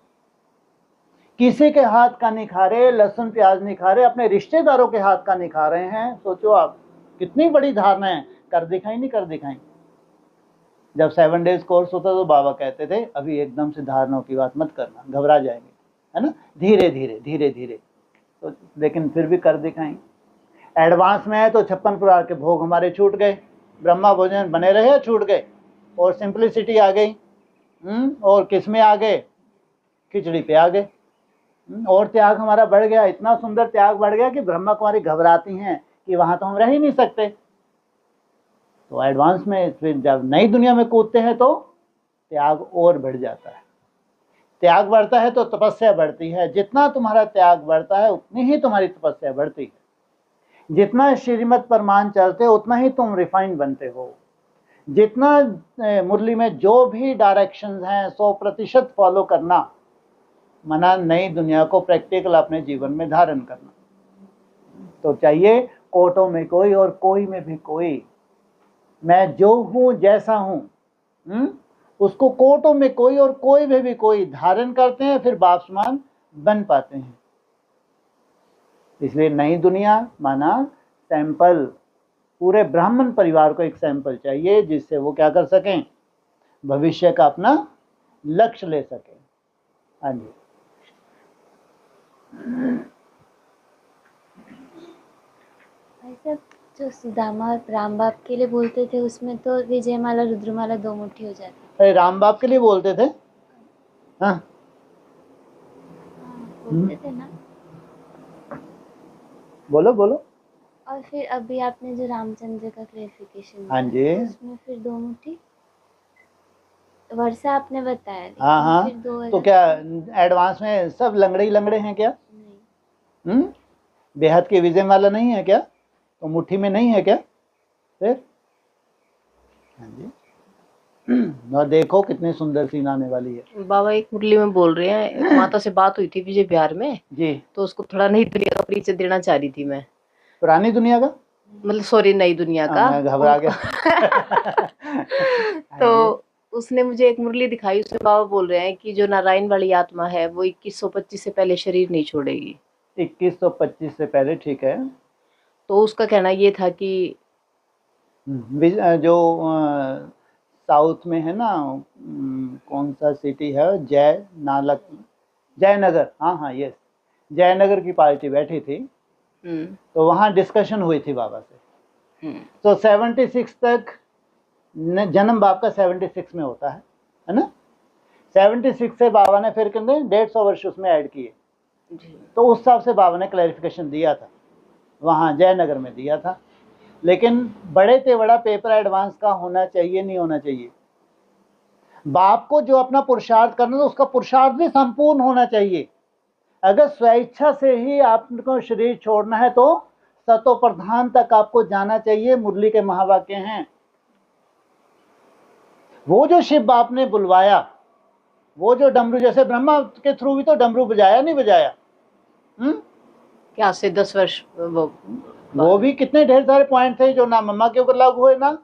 किसी के हाथ का नहीं खा रहे, लहसुन प्याज नहीं खा रहे, अपने रिश्तेदारों के हाथ का नहीं खा रहे हैं। सोचो आप, कितनी बड़ी धारणा है। कर दिखाई नहीं कर दिखाई। जब 7 डेज कोर्स होता तो बाबा कहते थे अभी एकदम से धारणाओं की बात मत करना, घबरा जाएंगे, है ना, धीरे धीरे धीरे धीरे। तो लेकिन फिर भी कर दिखाई। एडवांस में है तो 56 प्रकार के भोग हमारे छूट गए, ब्रह्मा भोजन बने रहे छूट गए, और सिंपलिसिटी आ गई। और किस में आ गए, खिचड़ी पे आ गए। और त्याग हमारा बढ़ गया, इतना सुंदर त्याग बढ़ गया कि ब्रह्मा कुमारी घबराती हैं कि वहां तो हम रह ही नहीं सकते। तो एडवांस में फिर जब नई दुनिया में कूदते हैं तो त्याग और बढ़ जाता है। त्याग बढ़ता है तो तपस्या बढ़ती है। जितना तुम्हारा त्याग बढ़ता है उतनी ही तुम्हारी तपस्या बढ़ती है। जितना श्रीमत परमान चलते हो उतना ही तुम रिफाइन बनते हो। जितना मुरली में जो भी डायरेक्शंस हैं 100% फॉलो करना, मना नई दुनिया को प्रैक्टिकल अपने जीवन में धारण करना। तो चाहिए कोटों में कोई और कोई में भी कोई। मैं जो हूं जैसा हूं, उसको कोटों में कोई और कोई में भी कोई धारण करते हैं, फिर बाप समान बन पाते हैं। इसलिए नई दुनिया माना सैंपल, पूरे ब्राह्मण परिवार को एक सैंपल चाहिए जिससे वो क्या कर सकें, भविष्य का अपना लक्ष्य ले सकें। हाँ जी। ऐसा जो सुदामा और राम बाप के लिए बोलते थे उसमें तो विजयमाला रुद्रमाला 2 मुट्ठी हो जाती। अरे राम बाप के लिए बोलते थे, हाँ बोलते थे ना। बोलो बोलो। और फिर अभी आपने जो रामचंद्र का क्लैरिफिकेशन, हाँ जी, उसमें फिर 2 मुट्ठी वर्षा आपने बताया, लेकिन हाँ हाँ। फिर 2 तो क्या एडवांस में सब लंगड़े ही लंगड़े हैं क्या? नहीं। बेहद की विजयमाला नहीं है क्या? तो मुट्ठी में नहीं है क्या? फिर हाँ जी। और देखो कितनी सुंदर सीन आने वाली है। बाबा एक मुरली में बोल रहे हैं, एक माता से बात हुई थी विजय बिहार में जी, तो उसको थोड़ा नई दुनिया का परिचय देना चाह रही थी मैं। पुरानी दुनिया का मतलब सॉरी नई दुनिया का, मैं घबरा गया। तो उसने मुझे एक मुरली दिखाई, उसमें बाबा बोल रहे हैं कि जो नारायण वाली आत्मा है वो 2125 से पहले शरीर नहीं छोड़ेगी। 2125 से पहले, ठीक है। तो उसका कहना ये था कि जो साउथ में है ना, कौन सा सिटी है, जयनगर, हाँ हाँ यस, जयनगर की पार्टी बैठी थी, तो वहाँ डिस्कशन हुई थी बाबा से। तो 76 तक जन्म बाप का 76 में होता है ना। 76 से बाबा ने फिर कितने 150 वर्ष उसमें ऐड किए। तो उस हिसाब से बाबा ने क्लैरिफिकेशन दिया था, वहाँ जयनगर में दिया था। लेकिन बड़े से बड़ा पेपर एडवांस का होना चाहिए, नहीं होना चाहिए। बाप को जो अपना पुरुषार्थ करना है उसका पुरुषार्थ भी संपूर्ण होना चाहिए। अगर स्वेच्छा से ही आपको शरीर छोड़ना है तो सतो प्रधान तक आपको जाना चाहिए। मुरली के महावाक्य हैं, वो जो शिव बाप ने बुलवाया, वो जो डमरू, जैसे ब्रह्मा के थ्रू भी तो डमरू बजाया, नहीं बजाया? क्या से 10 वर्ष वो भी कितने ढेर सारे पॉइंट थे जो ना मम्मा के ऊपर लागू हुए ना,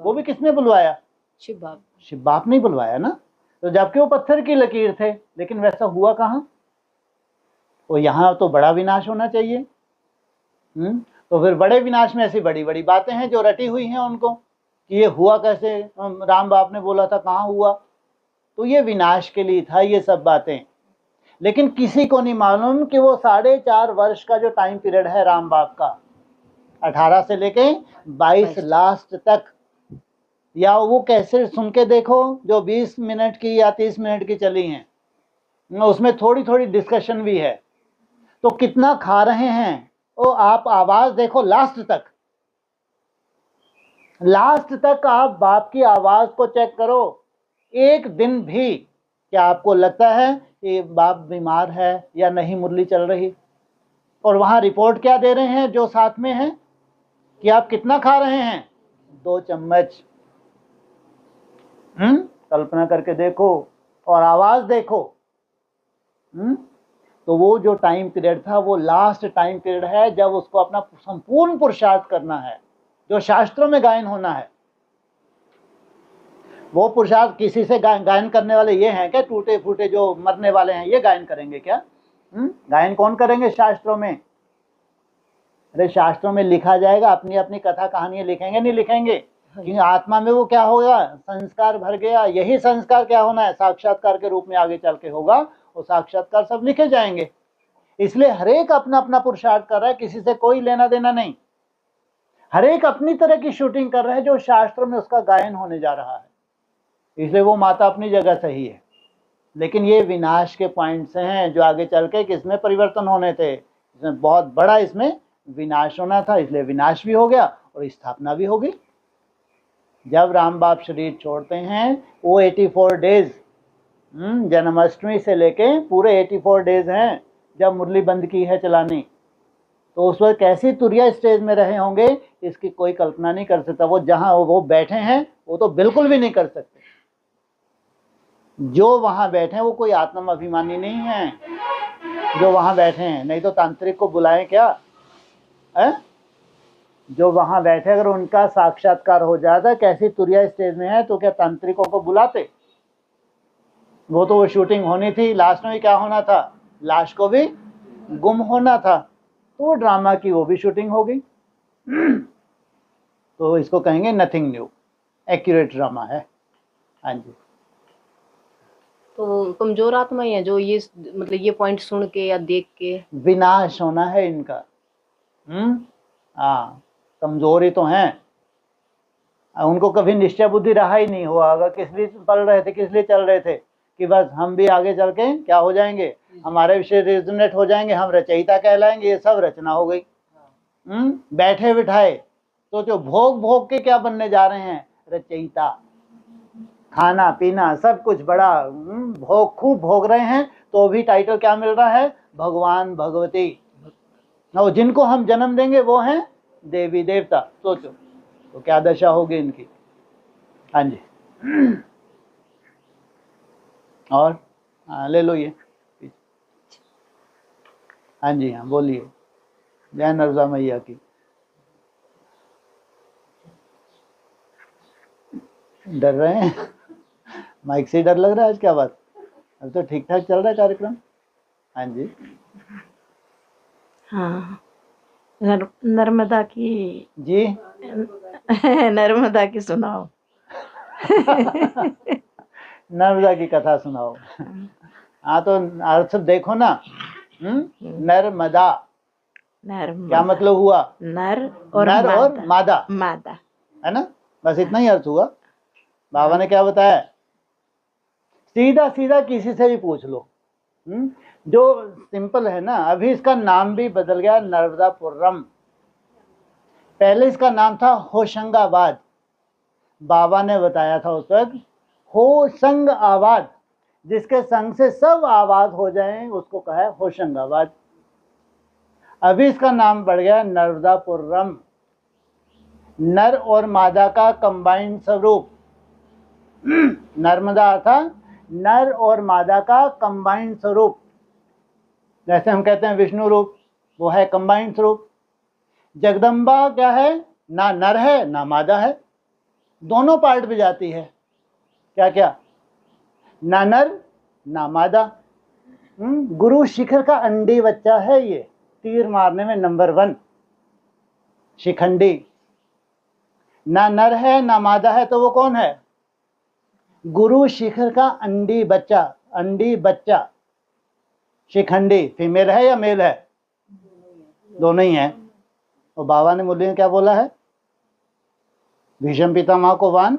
वो भी किसने बुलवाया? शिव बाप। शिव बाप नहीं बुलवाया ना। तो जबकि वो पत्थर की लकीर थे, लेकिन वैसा हुआ कहाँ? तो यहाँ तो बड़ा विनाश होना चाहिए। तो फिर बड़े विनाश में ऐसी बड़ी बड़ी बातें हैं जो रटी हुई हैं उनको, कि ये हुआ कैसे, राम बाप ने बोला था, कहाँ हुआ। तो ये विनाश के लिए था ये सब बातें। लेकिन किसी को नहीं मालूम कि वो 4.5 वर्ष का जो टाइम पीरियड है राम बाप का, 18 से लेके 22 लास्ट तक, या वो कैसे सुन के देखो जो 20 मिनट की या 30 मिनट की चली हैं, उसमें थोड़ी थोड़ी डिस्कशन भी है। तो कितना खा रहे हैं वो आप आवाज देखो लास्ट तक, लास्ट तक आप बाप की आवाज को चेक करो। एक दिन भी क्या आपको लगता है कि बाप बीमार है या नहीं मुरली चल रही? और वहां रिपोर्ट क्या दे रहे हैं जो साथ में हैं कि आप कितना खा रहे हैं? 2 चम्मच। कल्पना करके देखो और आवाज देखो। तो वो जो टाइम पीरियड था वो लास्ट टाइम पीरियड है जब उसको अपना संपूर्ण पुरुषार्थ करना है, जो शास्त्रों में गायन होना है। वो पुरुषार्थ किसी से गायन करने वाले ये हैं क्या? टूटे फूटे जो मरने वाले हैं ये गायन करेंगे क्या? गायन कौन करेंगे शास्त्रों में? अरे शास्त्रों में लिखा जाएगा, अपनी अपनी कथा कहानियां लिखेंगे, नहीं लिखेंगे? क्योंकि आत्मा में वो क्या होगा? संस्कार भर गया। यही संस्कार क्या होना है? साक्षात्कार के रूप में आगे चल के होगा। वो साक्षात्कार सब लिखे जाएंगे। इसलिए हरेक अपना अपना पुरुषार्थ कर रहा है, किसी से कोई लेना देना नहीं। हरेक अपनी तरह की शूटिंग कर रहा है जो शास्त्र में उसका गायन होने जा रहा है। इसलिए वो माता अपनी जगह सही है। लेकिन ये विनाश के पॉइंट्स हैं जो आगे चल के किसमें परिवर्तन होने थे। इसमें बहुत बड़ा इसमें विनाश होना था, इसलिए विनाश भी हो गया और स्थापना भी हो गई। जब राम बाप शरीर छोड़ते हैं वो 84 डेज, जन्माष्टमी से लेके पूरे 84 डेज हैं जब मुरली बंद की है चलानी। तो उस वक्त कैसी तुरिया स्टेज में रहे होंगे इसकी कोई कल्पना नहीं कर सकता। वो जहां वो बैठे हैं वो तो बिल्कुल भी नहीं कर सकते। जो वहां बैठे हैं वो कोई आत्म अभिमानी नहीं है जो वहां बैठे हैं, नहीं तो तांत्रिक को बुलाएं क्या है? जो वहां बैठे अगर उनका साक्षात्कार हो जाता, कैसी तुरिया स्टेज में है, तो क्या तांत्रिकों को बुलाते? वो तो वो शूटिंग होनी थी। लास्ट में क्या होना था? लाश को भी गुम होना था। तो वो ड्रामा की वो भी शूटिंग हो गई। तो इसको कहेंगे नथिंग न्यू, एक्यूरेट ड्रामा है। हाँ जी। तो कमजोर आत्मा ही है जो ये मतलब ये पॉइंट सुन के या देख के विनाश होना है इनका। हाँ, कमजोर ही तो हैं। उनको कभी निश्चय बुद्धि रहा ही नहीं हुआ होगा। किस लिए पढ़ रहे थे, किस लिए चल रहे थे? कि बस हम भी आगे चल के क्या हो जाएंगे, हमारे विषय रेजोनेट हो जाएंगे, हम रचयिता कहलाएंगे। ये सब रचना हो गई। बैठे बिठाए तो जो भोग भोग के क्या बनने जा रहे हैं? रचयिता। खाना पीना सब कुछ बड़ा भोग, खूब भोग रहे हैं। तो भी टाइटल क्या मिल रहा है? भगवान भगवती। और जिनको हम जन्म देंगे वो हैं देवी देवता। सोचो तो क्या दशा होगी इनकी। हाँ जी। और ले लो ये। हाँ जी, हाँ बोलिए। जय नरसा मैया की। डर रहे हैं? माइक से डर लग रहा है आज? क्या बात? अब तो ठीक ठाक चल रहा है कार्यक्रम। हाँ जी। हाँ, नर्मदा की जी। नर्मदा की सुनाओ। नर्मदा की कथा सुनाओ। हाँ, तो अर्थ देखो ना। नर्मदा क्या मतलब हुआ? नर और मादा, मादा है ना? बस इतना ही अर्थ हुआ। बाबा ने क्या बताया? सीधा सीधा किसी से भी पूछ लो। जो सिंपल है ना। अभी इसका नाम भी बदल गया, नर्मदापुरम। पहले इसका नाम था होशंगाबाद। बाबा ने बताया था उस वक्त, होशंग आबाद, जिसके संग से सब आबाद हो जाएं उसको कहा है होशंगाबाद। अभी इसका नाम बढ़ गया नर्मदापुरम। नर और मादा का कंबाइंड स्वरूप। नर्मदा था नर और मादा का कंबाइंड स्वरूप। जैसे हम कहते हैं विष्णु रूप, वो है कंबाइंड स्वरूप। जगदम्बा क्या है? ना नर है ना मादा है, दोनों पार्ट में जाती है। क्या क्या? ना नर ना मादा। गुरु शिखर का अंडी बच्चा है ये, तीर मारने में नंबर 1 शिखंडी। ना नर है ना मादा है, तो वो कौन है? गुरु शिखर का अंडी बच्चा शिखंडी फीमेल है या मेल है? दोनों ही है। तो बाबा ने मुरली में क्या बोला है? भीष्म पितामह को वान,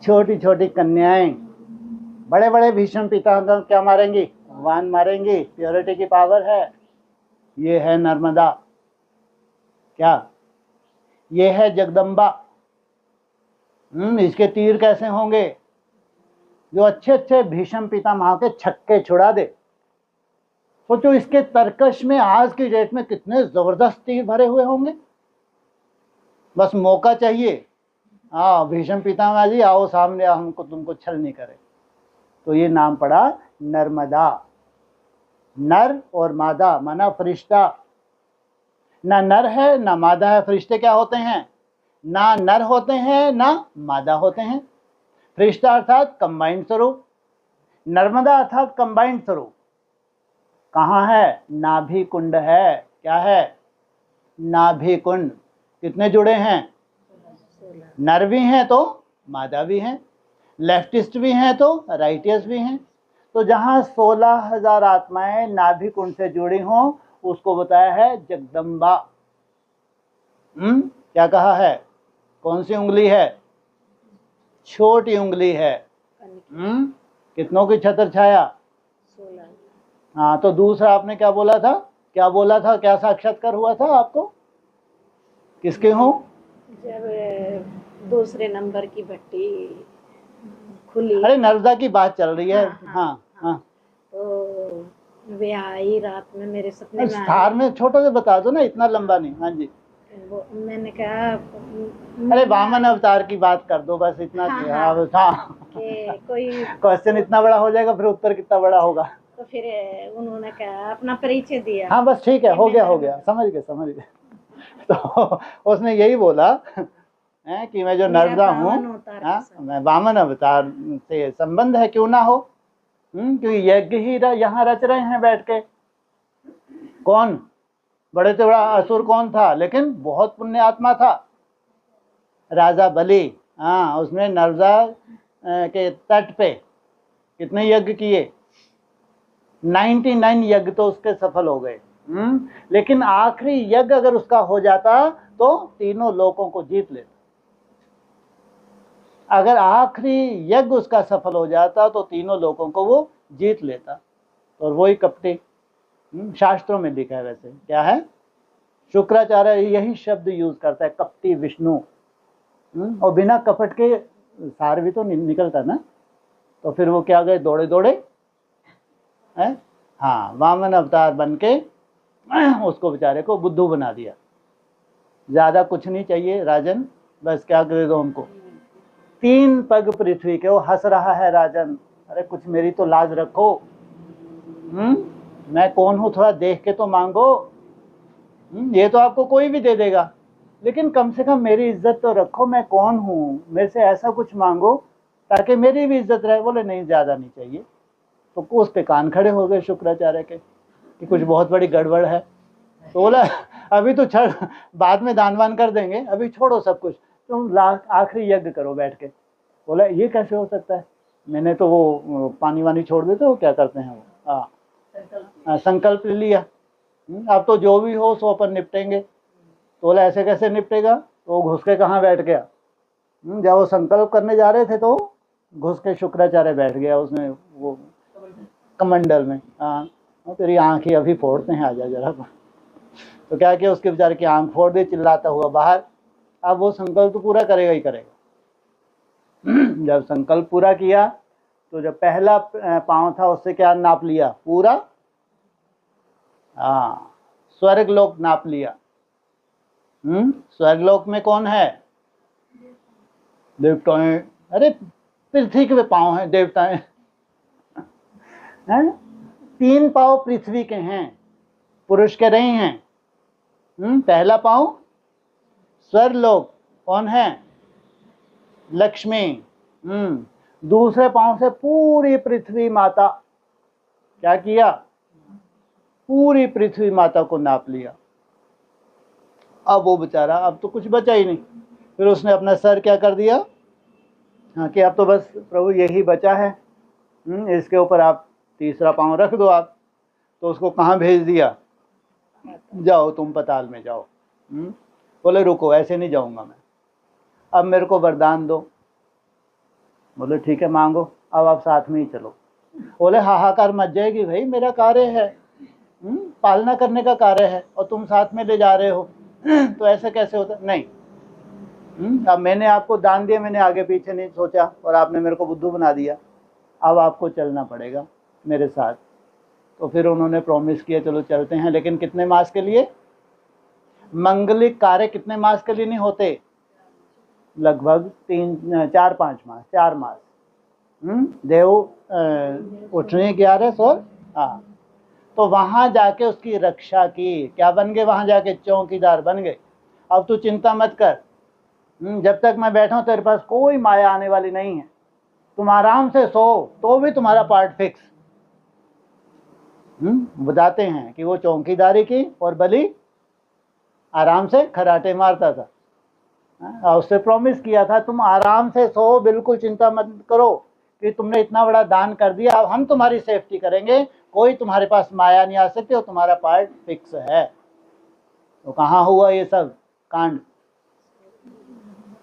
छोटी छोटी कन्याएं बड़े बड़े भीष्म पितामह क्या मारेंगी? वान मारेंगी। प्योरिटी की पावर है। ये है नर्मदा। क्या? ये है जगदम्बा। इसके तीर कैसे होंगे? जो अच्छे अच्छे भीष्म पितामह के छक्के छुड़ा दे। सोचो इसके तर्कश में आज की डेट में कितने जबरदस्त तीर भरे हुए होंगे। बस मौका चाहिए। हाँ, भीष्म पितामह जी आओ सामने, हमको तुमको छल नहीं करे। तो ये नाम पड़ा नर्मदा। नर और मादा माना फरिश्ता। ना नर है ना मादा है। फरिश्ते क्या होते हैं? ना नर होते हैं ना मादा होते हैं। फरिश्ता अर्थात कंबाइंड स्वरूप, नर्मदा अर्थात कंबाइंड स्वरूप। कहाँ है? नाभि कुंड है। क्या है? नाभि कुंड। कितने जुड़े हैं? नर भी हैं तो मादा भी हैं, लेफ्टिस्ट भी हैं तो राइटियस भी हैं। तो जहाँ 16,000 आत्माएं नाभि कुंड से जुड़ी हों उसको बताया है जगदम्बा। क्या कहा है? कौन सी उंगली है? छोटी उंगली है। कितनों की छत्र छाया? 16। हाँ, तो दूसरा आपने क्या बोला था? क्या साक्षात्कार हुआ था आपको? किसके हूँ? जब दूसरे नंबर की भट्टी खुली। अरे नर्मदा की बात चल रही है। हाँ। तो वे आई रात में मेरे सपने में स्थार में छोटा से बता दो ना, इतना लंबा नहीं। हाँ जी। वो मैंने कहा अरे वामन अवतार की बात कर दो बस, इतना। हाँ। कि कोई क्वेश्चन इतना बड़ा हो जाएगा फिर उत्तर कितना बड़ा होगा। तो फिर उन्होंने कहा अपना परिचय दिया। हाँ बस ठीक है, हो गया, समझ गए। तो उसने यही बोला है कि मैं जो नर्मदा हूँ, मैं वामन अवतार से संबंध है, क्यों ना हो। क्योंकि यज्ञ ही यहाँ रच रहे हैं बैठ के। कौन? बड़े से बड़ा असुर कौन था, लेकिन बहुत पुण्य आत्मा था, राजा बलि। हाँ, उसने नर्मदा के तट पे कितने यज्ञ किए? 99 यज्ञ तो उसके सफल हो गए। लेकिन आखिरी यज्ञ अगर उसका हो जाता तो तीनों लोकों को जीत लेता। अगर आखिरी यज्ञ उसका सफल हो जाता तो तीनों लोकों को वो जीत लेता। और वही कपटी शास्त्रों में लिखा है। वैसे क्या है? शुक्राचार्य यही शब्द यूज करता है, कपटी विष्णु। और बिना कपट के सार भी तो निकलता ना। तो फिर वो क्या गए? दौड़े है। हाँ, वामन अवतार बन के उसको बेचारे को बुद्धू बना दिया। ज्यादा कुछ नहीं चाहिए राजन, बस क्या करे दो हमको। 3 पग पृथ्वी के। वो हंस रहा है राजन। अरे कुछ मेरी तो लाज रखो। मैं कौन हूँ थोड़ा देख के तो मांगो। ये तो आपको कोई भी दे देगा, लेकिन कम से कम मेरी इज्जत तो रखो। मैं कौन हूँ, मेरे से ऐसा कुछ मांगो ताकि मेरी भी इज्जत रहे। बोले नहीं, ज्यादा नहीं चाहिए। तो उस पे कान खड़े हो गए शुक्राचार्य के कि कुछ बहुत बड़ी गड़बड़ है। तो बोला अभी तो छड़, बाद में दानवान कर देंगे, अभी छोड़ो सब कुछ, तुम आखिरी यज्ञ करो बैठ के। बोला ये कैसे हो सकता है? मैंने तो वो पानी वानी छोड़ देते हो, क्या करते हैं वो, संकल्प ले लिया। अब तो जो भी हो सो अपन निपटेंगे। तो बोला ऐसे कैसे निपटेगा? तो वो घुस के कहाँ बैठ गया? जब वो संकल्प करने जा रहे थे तो घुस के शुक्राचार्य बैठ गया उसमें, वो कमंडल में। तेरी आँख ही अभी फोड़ते हैं, आजा जरा। तो क्या किया? उसके बेचारे की आँख फोड़ दी, चिल्लाता हुआ बाहर। अब वो संकल्प तो पूरा करेगा ही करेगा। जब संकल्प पूरा किया तो जब पहला पांव था उससे क्या नाप लिया? पूरा स्वर्ग लोक नाप लिया। स्वर्ग लोक में कौन है? देवताएं। अरे पृथ्वी के पांव हैं देवताएं। हैं? 3 पांव पृथ्वी के हैं, पुरुष के नहीं हैं। पहला पांव स्वर्गलोक, कौन है? लक्ष्मी। दूसरे पांव से पूरी पृथ्वी माता। क्या किया? पूरी पृथ्वी माता को नाप लिया। अब वो बेचारा, अब तो कुछ बचा ही नहीं। फिर उसने अपना सर क्या कर दिया, हाँ कि अब तो बस प्रभु यही बचा है, इसके ऊपर आप तीसरा पाँव रख दो आप। तो उसको कहाँ भेज दिया, जाओ तुम पताल में जाओ। बोले रुको, ऐसे नहीं जाऊंगा मैं, अब मेरे को वरदान दो। बोले ठीक है मांगो, अब आप साथ में ही चलो। बोले हाहाकार मच जाएगी भाई, मेरा कार्य है, पालना करने का कार्य है, और तुम साथ में ले जा रहे हो, तो ऐसा कैसे होता। नहीं, अब मैंने आपको दान दिया, मैंने आगे पीछे नहीं सोचा और आपने मेरे को बुद्धू बना दिया, अब आपको चलना पड़ेगा मेरे साथ। तो फिर उन्होंने प्रॉमिस किया चलो चलते हैं, लेकिन कितने मास के लिए, मंगलिक कार्य कितने मास के लिए नहीं होते, लगभग 4-5 मास, 4 मास। देव उठने 11 और हाँ, तो वहां जाके उसकी रक्षा की, क्या बन गए वहां जाके, चौकीदार बन गए। अब तू चिंता मत कर, जब तक मैं बैठा हूं तेरे पास कोई माया आने वाली नहीं है, तुम आराम से सो, तो भी तुम्हारा पार्ट फिक्स। बताते हैं कि वो चौकीदारी की और बलि आराम से खराटे मारता था, और उससे प्रॉमिस किया था तुम आराम से सो, बिल्कुल चिंता मत करो कि तुमने इतना बड़ा दान कर दिया, अब हम तुम्हारी सेफ्टी करेंगे, कोई तुम्हारे पास माया नहीं आ सकती और तुम्हारा पार्ट फिक्स है। तो कहाँ हुआ ये सब कांड,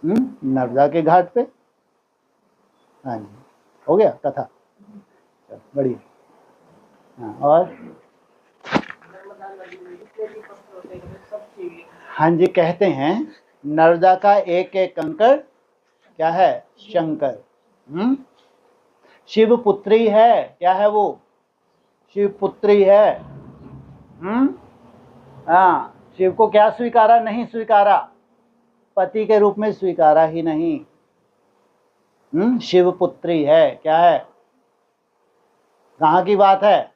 नर्मदा के घाट पे। हाँ जी, हो गया कथा, बढ़िया। हाँ, और हाँ जी, कहते हैं नर्मदा का एक एक कंकड़ क्या है, शंकर। शिव पुत्री है, क्या है वो, शिव पुत्री है। हाँ, शिव को क्या स्वीकारा, नहीं स्वीकारा, पति के रूप में स्वीकारा ही नहीं। शिव पुत्री है, क्या है, कहाँ की बात है,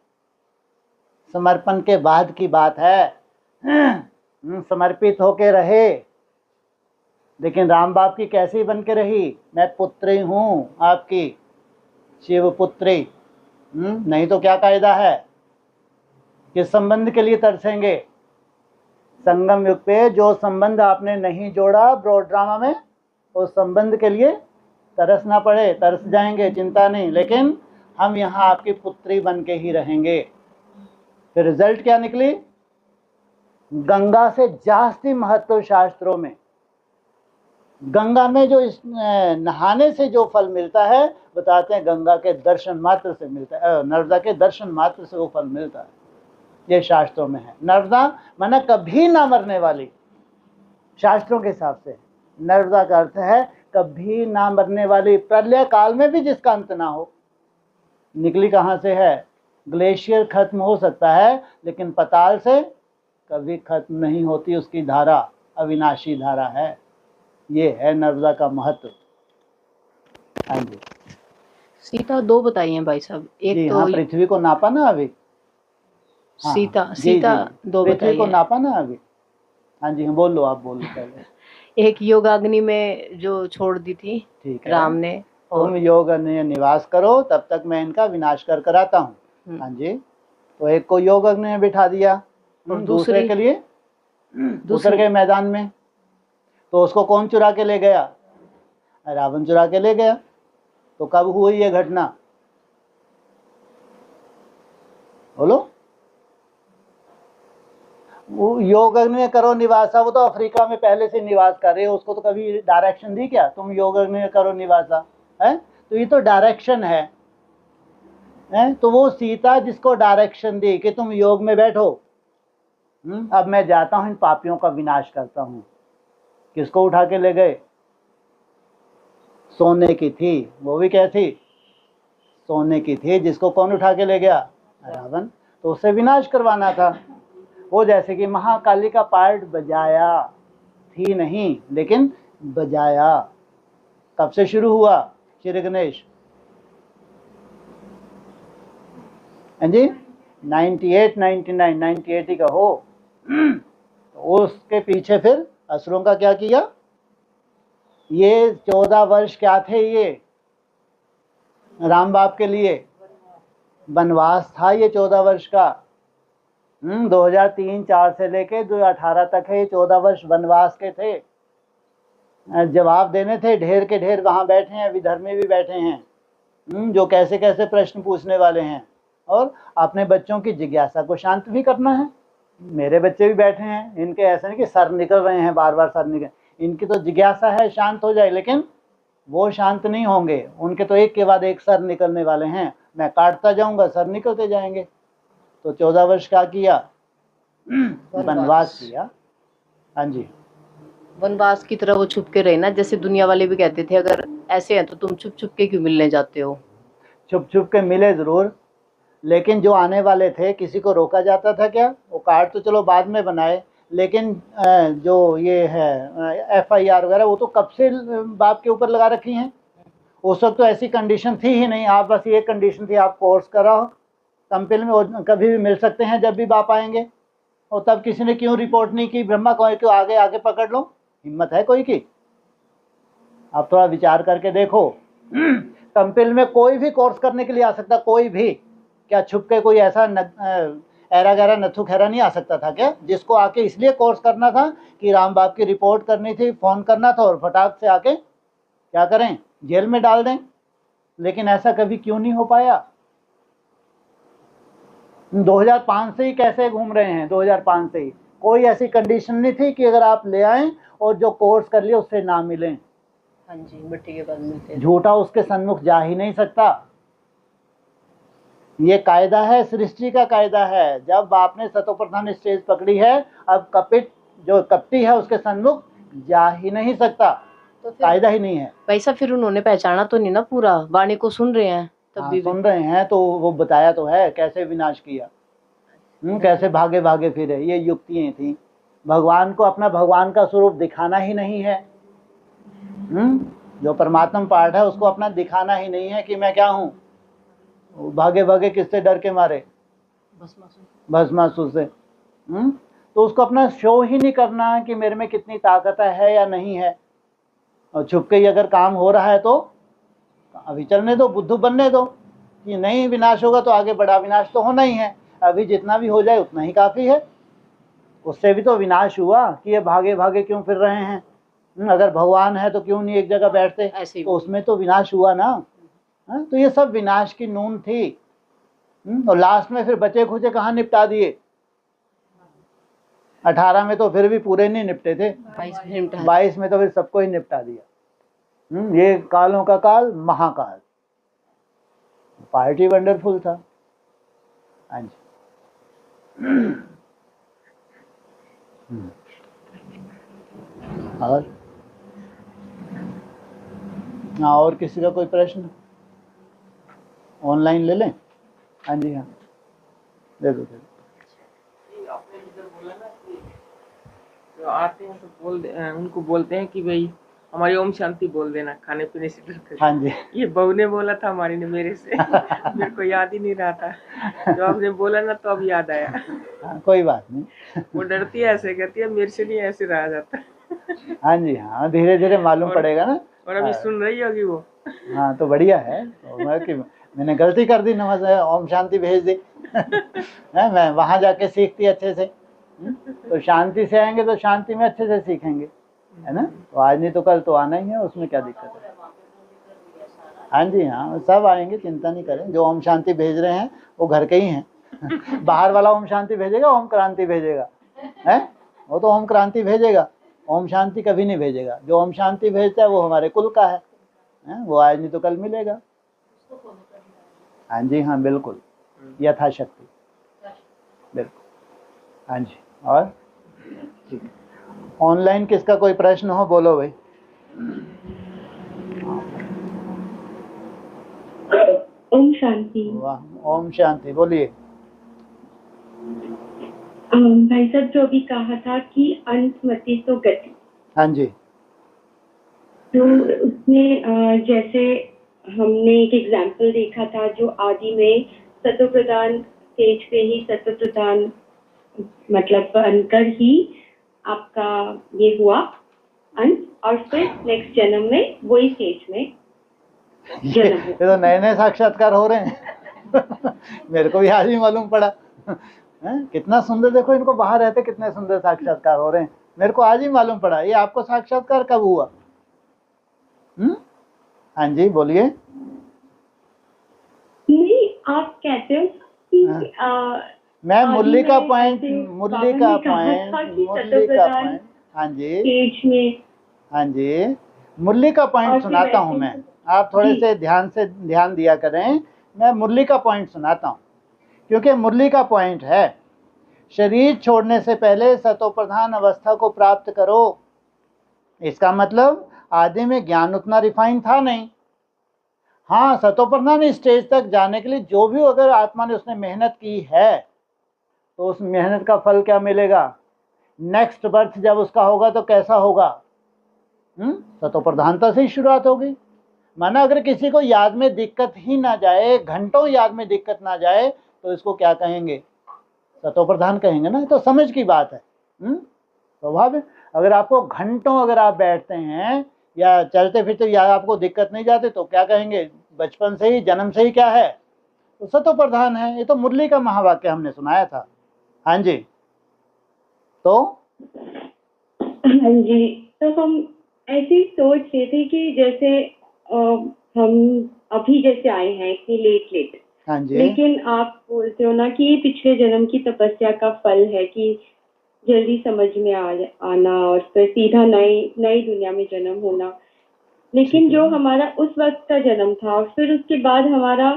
समर्पण के बाद की बात है। समर्पित होके रहे, लेकिन राम बाप की कैसी बन के रही, मैं पुत्री हूँ आपकी, शिव पुत्री। नहीं तो क्या कायदा है, किस संबंध के लिए तरसेंगे, संगम युग पे जो संबंध आपने नहीं जोड़ा ब्रॉड ड्रामा में, उस संबंध के लिए तरसना पड़े, तरस जाएंगे, चिंता नहीं, लेकिन हम यहाँ आपकी पुत्री बन के ही रहेंगे। फिर रिजल्ट क्या निकली, गंगा से जास्ती महत्व शास्त्रों में, गंगा में जो इस नहाने से जो फल मिलता है, बताते हैं गंगा के दर्शन मात्र से मिलता है, नर्मदा के दर्शन मात्र से वो फल मिलता है, ये शास्त्रों में है। नर्मदा माना कभी ना मरने वाली, शास्त्रों के हिसाब से नर्मदा का अर्थ है कभी ना मरने वाली, प्रलय काल में भी जिसका अंत ना हो। निकली कहाँ से है, ग्लेशियर खत्म हो सकता है, लेकिन पताल से कभी खत्म नहीं होती उसकी धारा, अविनाशी धारा है। ये है नर्मदा का महत्व। हाँ जी, सीता 2 बताई हैं भाई साहब, एक जी तो हाँ, पृथ्वी को नापा ना अभी, हाँ, सीता जी, सीता जी, 2 पृथ्वी बताई को है। नापा ना अभी। हाँ जी, बोल लो, आप बोल लो पहले। एक योगाग्नि में जो छोड़ दी थी ठीक है, राम ने, तुम और योग में निवास करो, तब तक मैं इनका विनाश कर कराता हूँ। हाँ जी, तो एक को योग अग्नि में बिठा दिया, और दूसरे के लिए उतर दूसरी गए मैदान में। तो उसको कौन चुरा के ले गया, रावण चुरा के ले गया। तो कब हुई ये घटना, बोलो। वो योग अग्नि में करो निवासा, वो तो अफ्रीका में पहले से निवास कर रहे हो, उसको तो कभी डायरेक्शन दी क्या, तुम योग अग्नि में करो निवासा, है तो ये तो डायरेक्शन है। तो वो सीता जिसको डायरेक्शन दी कि तुम योग में बैठो, अब मैं जाता हूं इन पापियों का विनाश करता हूं। किसको उठा के ले गए, सोने की थी, वो भी क्या थी, सोने की थी, जिसको कौन उठा के ले गया, रावण। तो उससे विनाश करवाना था। वो जैसे कि महाकाली का पार्ट बजाया, थी नहीं लेकिन बजाया। कब से शुरू हुआ, श्री गणेश, हाँ जी, 98 99 98 ही का हो। तो उसके पीछे फिर असुरों का क्या किया, ये 14 वर्ष क्या थे, ये राम बाप के लिए वनवास था, ये 14 वर्ष का। 2003-4 से लेके 2018 तक है, 14 वर्ष वनवास के थे। जवाब देने थे, ढेर के ढेर वहाँ बैठे हैं, विधर्मी भी बैठे हैं जो कैसे कैसे प्रश्न पूछने वाले हैं, और अपने बच्चों की जिज्ञासा को शांत भी करना है। मेरे बच्चे भी बैठे हैं, इनके ऐसे नहीं कि सर निकल रहे हैं, बार बार सर निकल, इनकी तो जिज्ञासा है शांत हो जाए, लेकिन वो शांत नहीं होंगे, उनके तो एक के बाद एक सर निकलने वाले हैं। मैं काटता जाऊंगा, सर निकलते जाएंगे। तो 14 वर्ष का किया, वनवास किया। हाँ जी, वनवास की तरह वो छुप के रहे ना, जैसे दुनिया वाले भी कहते थे अगर ऐसे हैं तो तुम छुप छुप के क्यों मिलने जाते हो। छुप छुप के मिले जरूर, लेकिन जो आने वाले थे किसी को रोका जाता था क्या? वो कार्ड तो चलो बाद में बनाए, लेकिन जो ये है FIR वगैरह वो तो कब से बाप के ऊपर लगा रखी हैं। उस वक्त तो ऐसी कंडीशन थी ही नहीं, आप बस ये कंडीशन थी आप कोर्स कराओ, कंपिल में कभी भी मिल सकते हैं जब भी बाप आएंगे। और तब किसी ने क्यों रिपोर्ट नहीं की? ब्रह्मा को क्यों आगे आगे पकड़ लो, हिम्मत है कोई की? आप थोड़ा विचार करके देखो। कंपिल में कोई भी कोर्स करने के लिए आ सकता, कोई भी। क्या छुप के कोई ऐसा ऐरा गैरा नथु खैरा नहीं आ सकता था क्या, जिसको आके इसलिए कोर्स करना था कि राम बाप की रिपोर्ट करनी थी, फ़ोन करना था और फटाक से आके क्या करें, जेल में डाल दें। लेकिन ऐसा कभी क्यों नहीं हो पाया? 2005 से ही कैसे घूम रहे हैं, 2005 से ही कोई ऐसी कंडीशन नहीं थी कि अगर आप ले आएं और जो कोर्स कर लिए उससे ना मिलें। हाँ जी, मिट्टी के बाद मिलते हैं। झूठा उसके सन्मुख जा ही नहीं सकता। ये कायदा है, सृष्टि का कायदा है। जब बाप ने सतोप्रधान स्टेज पकड़ी है, अब कपिट जो कपटी है उसके सन्मुख जा ही नहीं सकता, तो कायदा ही नहीं है। वैसा फिर उन्होंने पहचाना तो नहीं ना पूरा, वाणी को सुन रहे हैं तब भी सुन रहे हैं तो वो बताया तो है कैसे विनाश किया, कैसे भागे भागे फिरे। ये युक्तियां थी। भगवान को अपना भगवान का स्वरूप दिखाना ही नहीं है। जो परमात्मा पाठ है उसको अपना दिखाना ही नहीं है कि मैं क्या हूँ। भागे भागे किससे डर के मारे? भस्मासुर से। तो उसको अपना शो ही नहीं करना कि मेरे में कितनी ताकत है या नहीं है। और छुप के ही अगर काम हो रहा है तो अभी चलने दो, बुद्धू बनने दो कि नहीं विनाश होगा तो आगे बड़ा विनाश तो होना ही है। अभी जितना भी हो जाए उतना ही काफ़ी है। उससे भी तो विनाश हुआ कि ये भागे भागे क्यों फिर रहे हैं। अगर भगवान है तो क्यों नहीं एक जगह बैठते, तो उसमें तो विनाश हुआ ना। तो ये सब विनाश की नून थी। और लास्ट में फिर बचे खुचे कहाँ निपटा दिए? 18 में तो फिर भी पूरे नहीं निपटे थे, 22 में तो फिर सबको ही निपटा दिया। ये कालों का काल महाकाल। पार्टी वंडरफुल था। हाँ जी। और किसी का कोई प्रश्न ऑनलाइन ले लें? हाँ जी, हाँ दे दो। आपने जिधर बोला ना कि जो आते हैं तो उनको बोलते हैं कि भाई हमारी ओम शांति बोल देना खाने पीने से डरकर। हाँ जी, ये बहू ने बोला था हमारी ने मेरे से। मेरे को याद ही नहीं रहा था, जो आपने बोला ना तो अब याद आया। हाँ, कोई बात नहीं। वो डरती है, ऐसे कहती है मेरे से नहीं ऐसे रहा जाता। हाँ जी, हाँ धीरे धीरे मालूम पड़ेगा ना। और अभी सुन रही होगी वो। हाँ तो बढ़िया है। तो मैंने गलती कर दी, नमाज ओम शांति भेज दी। मैं वहाँ जाके सीखती अच्छे से। तो शांति से आएंगे तो शांति में अच्छे से सीखेंगे, है ना। तो आज नहीं तो कल तो आना ही है, उसमें क्या दिक्कत है। हाँ जी, हाँ सब आएंगे, चिंता नहीं करें। जो ओम शांति भेज रहे हैं वो घर के ही हैं। बाहर वाला ओम शांति भेजेगा, ओम क्रांति भेजेगा, है वो तो ओम क्रांति भेजेगा, ओम शांति कभी नहीं भेजेगा। जो ओम शांति भेजता है वो हमारे कुल का है, वो आज नहीं तो कल मिलेगा। हाँ जी, हाँ बिल्कुल, यथाशक्ति बिल्कुल। हाँ जी, और ठीक है। ऑनलाइन किसका कोई प्रश्न हो बोलो भाई। ओम शांति। वाह, ओम शांति, बोलिए। भाई साहब जो अभी कहा था कि अंत मति तो गति। हाँ जी, तो उसमें जैसे हमने एक एग्जाम्पल देखा था जो आदि में सत्व प्रदान स्टेज पे ही सत्व प्रदान मतलब बनकर ही आपका ये हुआ अंत, और फिर नेक्स्ट जन्म में वही स्टेज में जन्म ये तो नए नए साक्षात्कार हो रहे हैं। मेरे को भी आज ही मालूम पड़ा। हैं? कितना सुंदर, देखो इनको बाहर रहते कितने सुंदर साक्षात्कार हो रहे हैं। मेरे को आज ही मालूम पड़ा। ये आपको साक्षात्कार कब हुआ? हाँ जी बोलिए। नहीं, आप कहते हो कि मैं मुरली का में पॉइंट, ऐसे मुरली बाबा का ने कहा पॉइंट, था कि मुरली का सतोप्रधान पॉइंट, हाँ जी स्टेज में हाँ जी, मुरली का और पॉइंट फिर सुनाता हूँ ऐसे मैं। आप थोड़े जी से ध्यान दिया करें। मैं मुरली का पॉइंट सुनाता हूँ, क्योंकि मुरली का पॉइंट है शरीर छोड़ने से पहले सतोप्रधान अवस्था को प्राप्त करो। इसका मतलब आदि में ज्ञान उतना रिफाइन था नहीं। हाँ, सतोप्रधान स्टेज तक जाने के लिए जो भी अगर आत्मा ने उसने मेहनत की है तो उस मेहनत का फल क्या मिलेगा? नेक्स्ट बर्थ जब उसका होगा तो कैसा होगा? सतोप्रधानता से ही शुरुआत होगी। माना अगर किसी को याद में दिक्कत ही ना जाए, घंटों याद में दिक्कत ना जाए, तो इसको क्या कहेंगे? सतोप्रधान कहेंगे ना। तो समझ की बात है। स्वभाव है। अगर आपको घंटों अगर आप बैठते हैं या चलते फिरते या आपको दिक्कत नहीं जाती तो क्या कहेंगे? बचपन से ही, जन्म से ही क्या है? तो सतोप्रधान है। ये तो मुरली का महावाक्य हमने सुनाया था। हाँ जी। तो हाँ जी, तो हम ऐसे ही सोच रहे थे कि जैसे हम अभी जैसे आए हैं इतनी लेट, हाँ जी, लेकिन आप बोलते हो ना कि ये पिछले जन्म की तपस्या का फल है कि जल्दी समझ में आना और फिर सीधा नई दुनिया में जन्म होना। लेकिन जो हमारा उस वक्त का जन्म था और फिर उसके बाद हमारा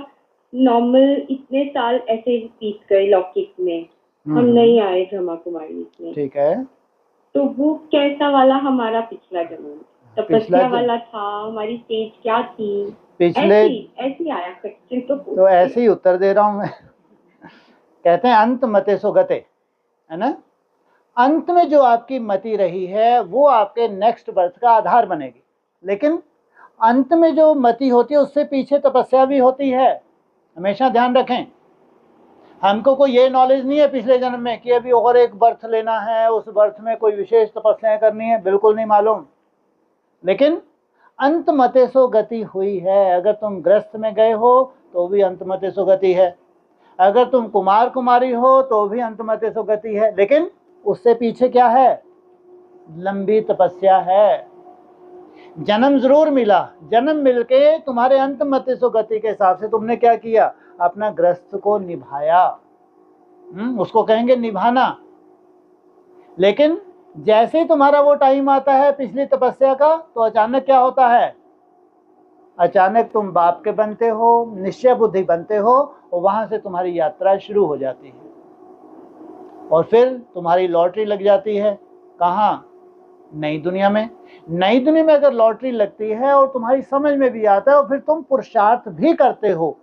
नॉर्मल इतने साल ऐसे बीत गए लौकिक में, हम नहीं आए ब्रह्मा कुमारी में। ठीक है। तो वो कैसा वाला हमारा पिछला जन्म तपस्या वाला था? हमारी स्टेज क्या थी? पिछले ऐसी आया क्वेश्चन। तो ऐसे ही उत्तर दे रहा हूं मैं। कहते हैं अंत मते सो गते, है ना। अंत में जो आपकी मति रही है वो आपके नेक्स्ट बर्थ का आधार बनेगी। लेकिन अंत में जो मति होती है उससे पीछे तपस्या भी होती है। हमेशा ध्यान रखें। हमको कोई ये नॉलेज नहीं है पिछले जन्म में कि अभी और एक बर्थ लेना है, उस बर्थ में कोई विशेष तपस्याएं करनी है, बिल्कुल नहीं मालूम। लेकिन अंत मते सो गति हुई है। अगर तुम गृहस्थ में गए हो तो भी अंत मते सो गति है, अगर तुम कुमार कुमारी हो तो भी अंत मते सो गति है। लेकिन उससे पीछे क्या है? लंबी तपस्या है। जन्म जरूर मिला, जन्म मिलके तुम्हारे अंत मते सो गति के हिसाब से तुमने क्या किया? अपना गृहस्थ को निभाया। उसको कहेंगे निभाना। लेकिन जैसे ही तुम्हारा वो टाइम आता है पिछली तपस्या का, तो अचानक क्या होता है? अचानक तुम बाप के बनते हो, निश्चय बुद्धि बनते हो, और वहां से तुम्हारी यात्रा शुरू हो जाती है। और फिर तुम्हारी लॉटरी लग जाती है। कहाँ? नई दुनिया में। नई दुनिया में अगर लॉटरी लगती है और तुम्हारी समझ में भी आता है और फिर तुम पुरुषार्थ भी करते हो,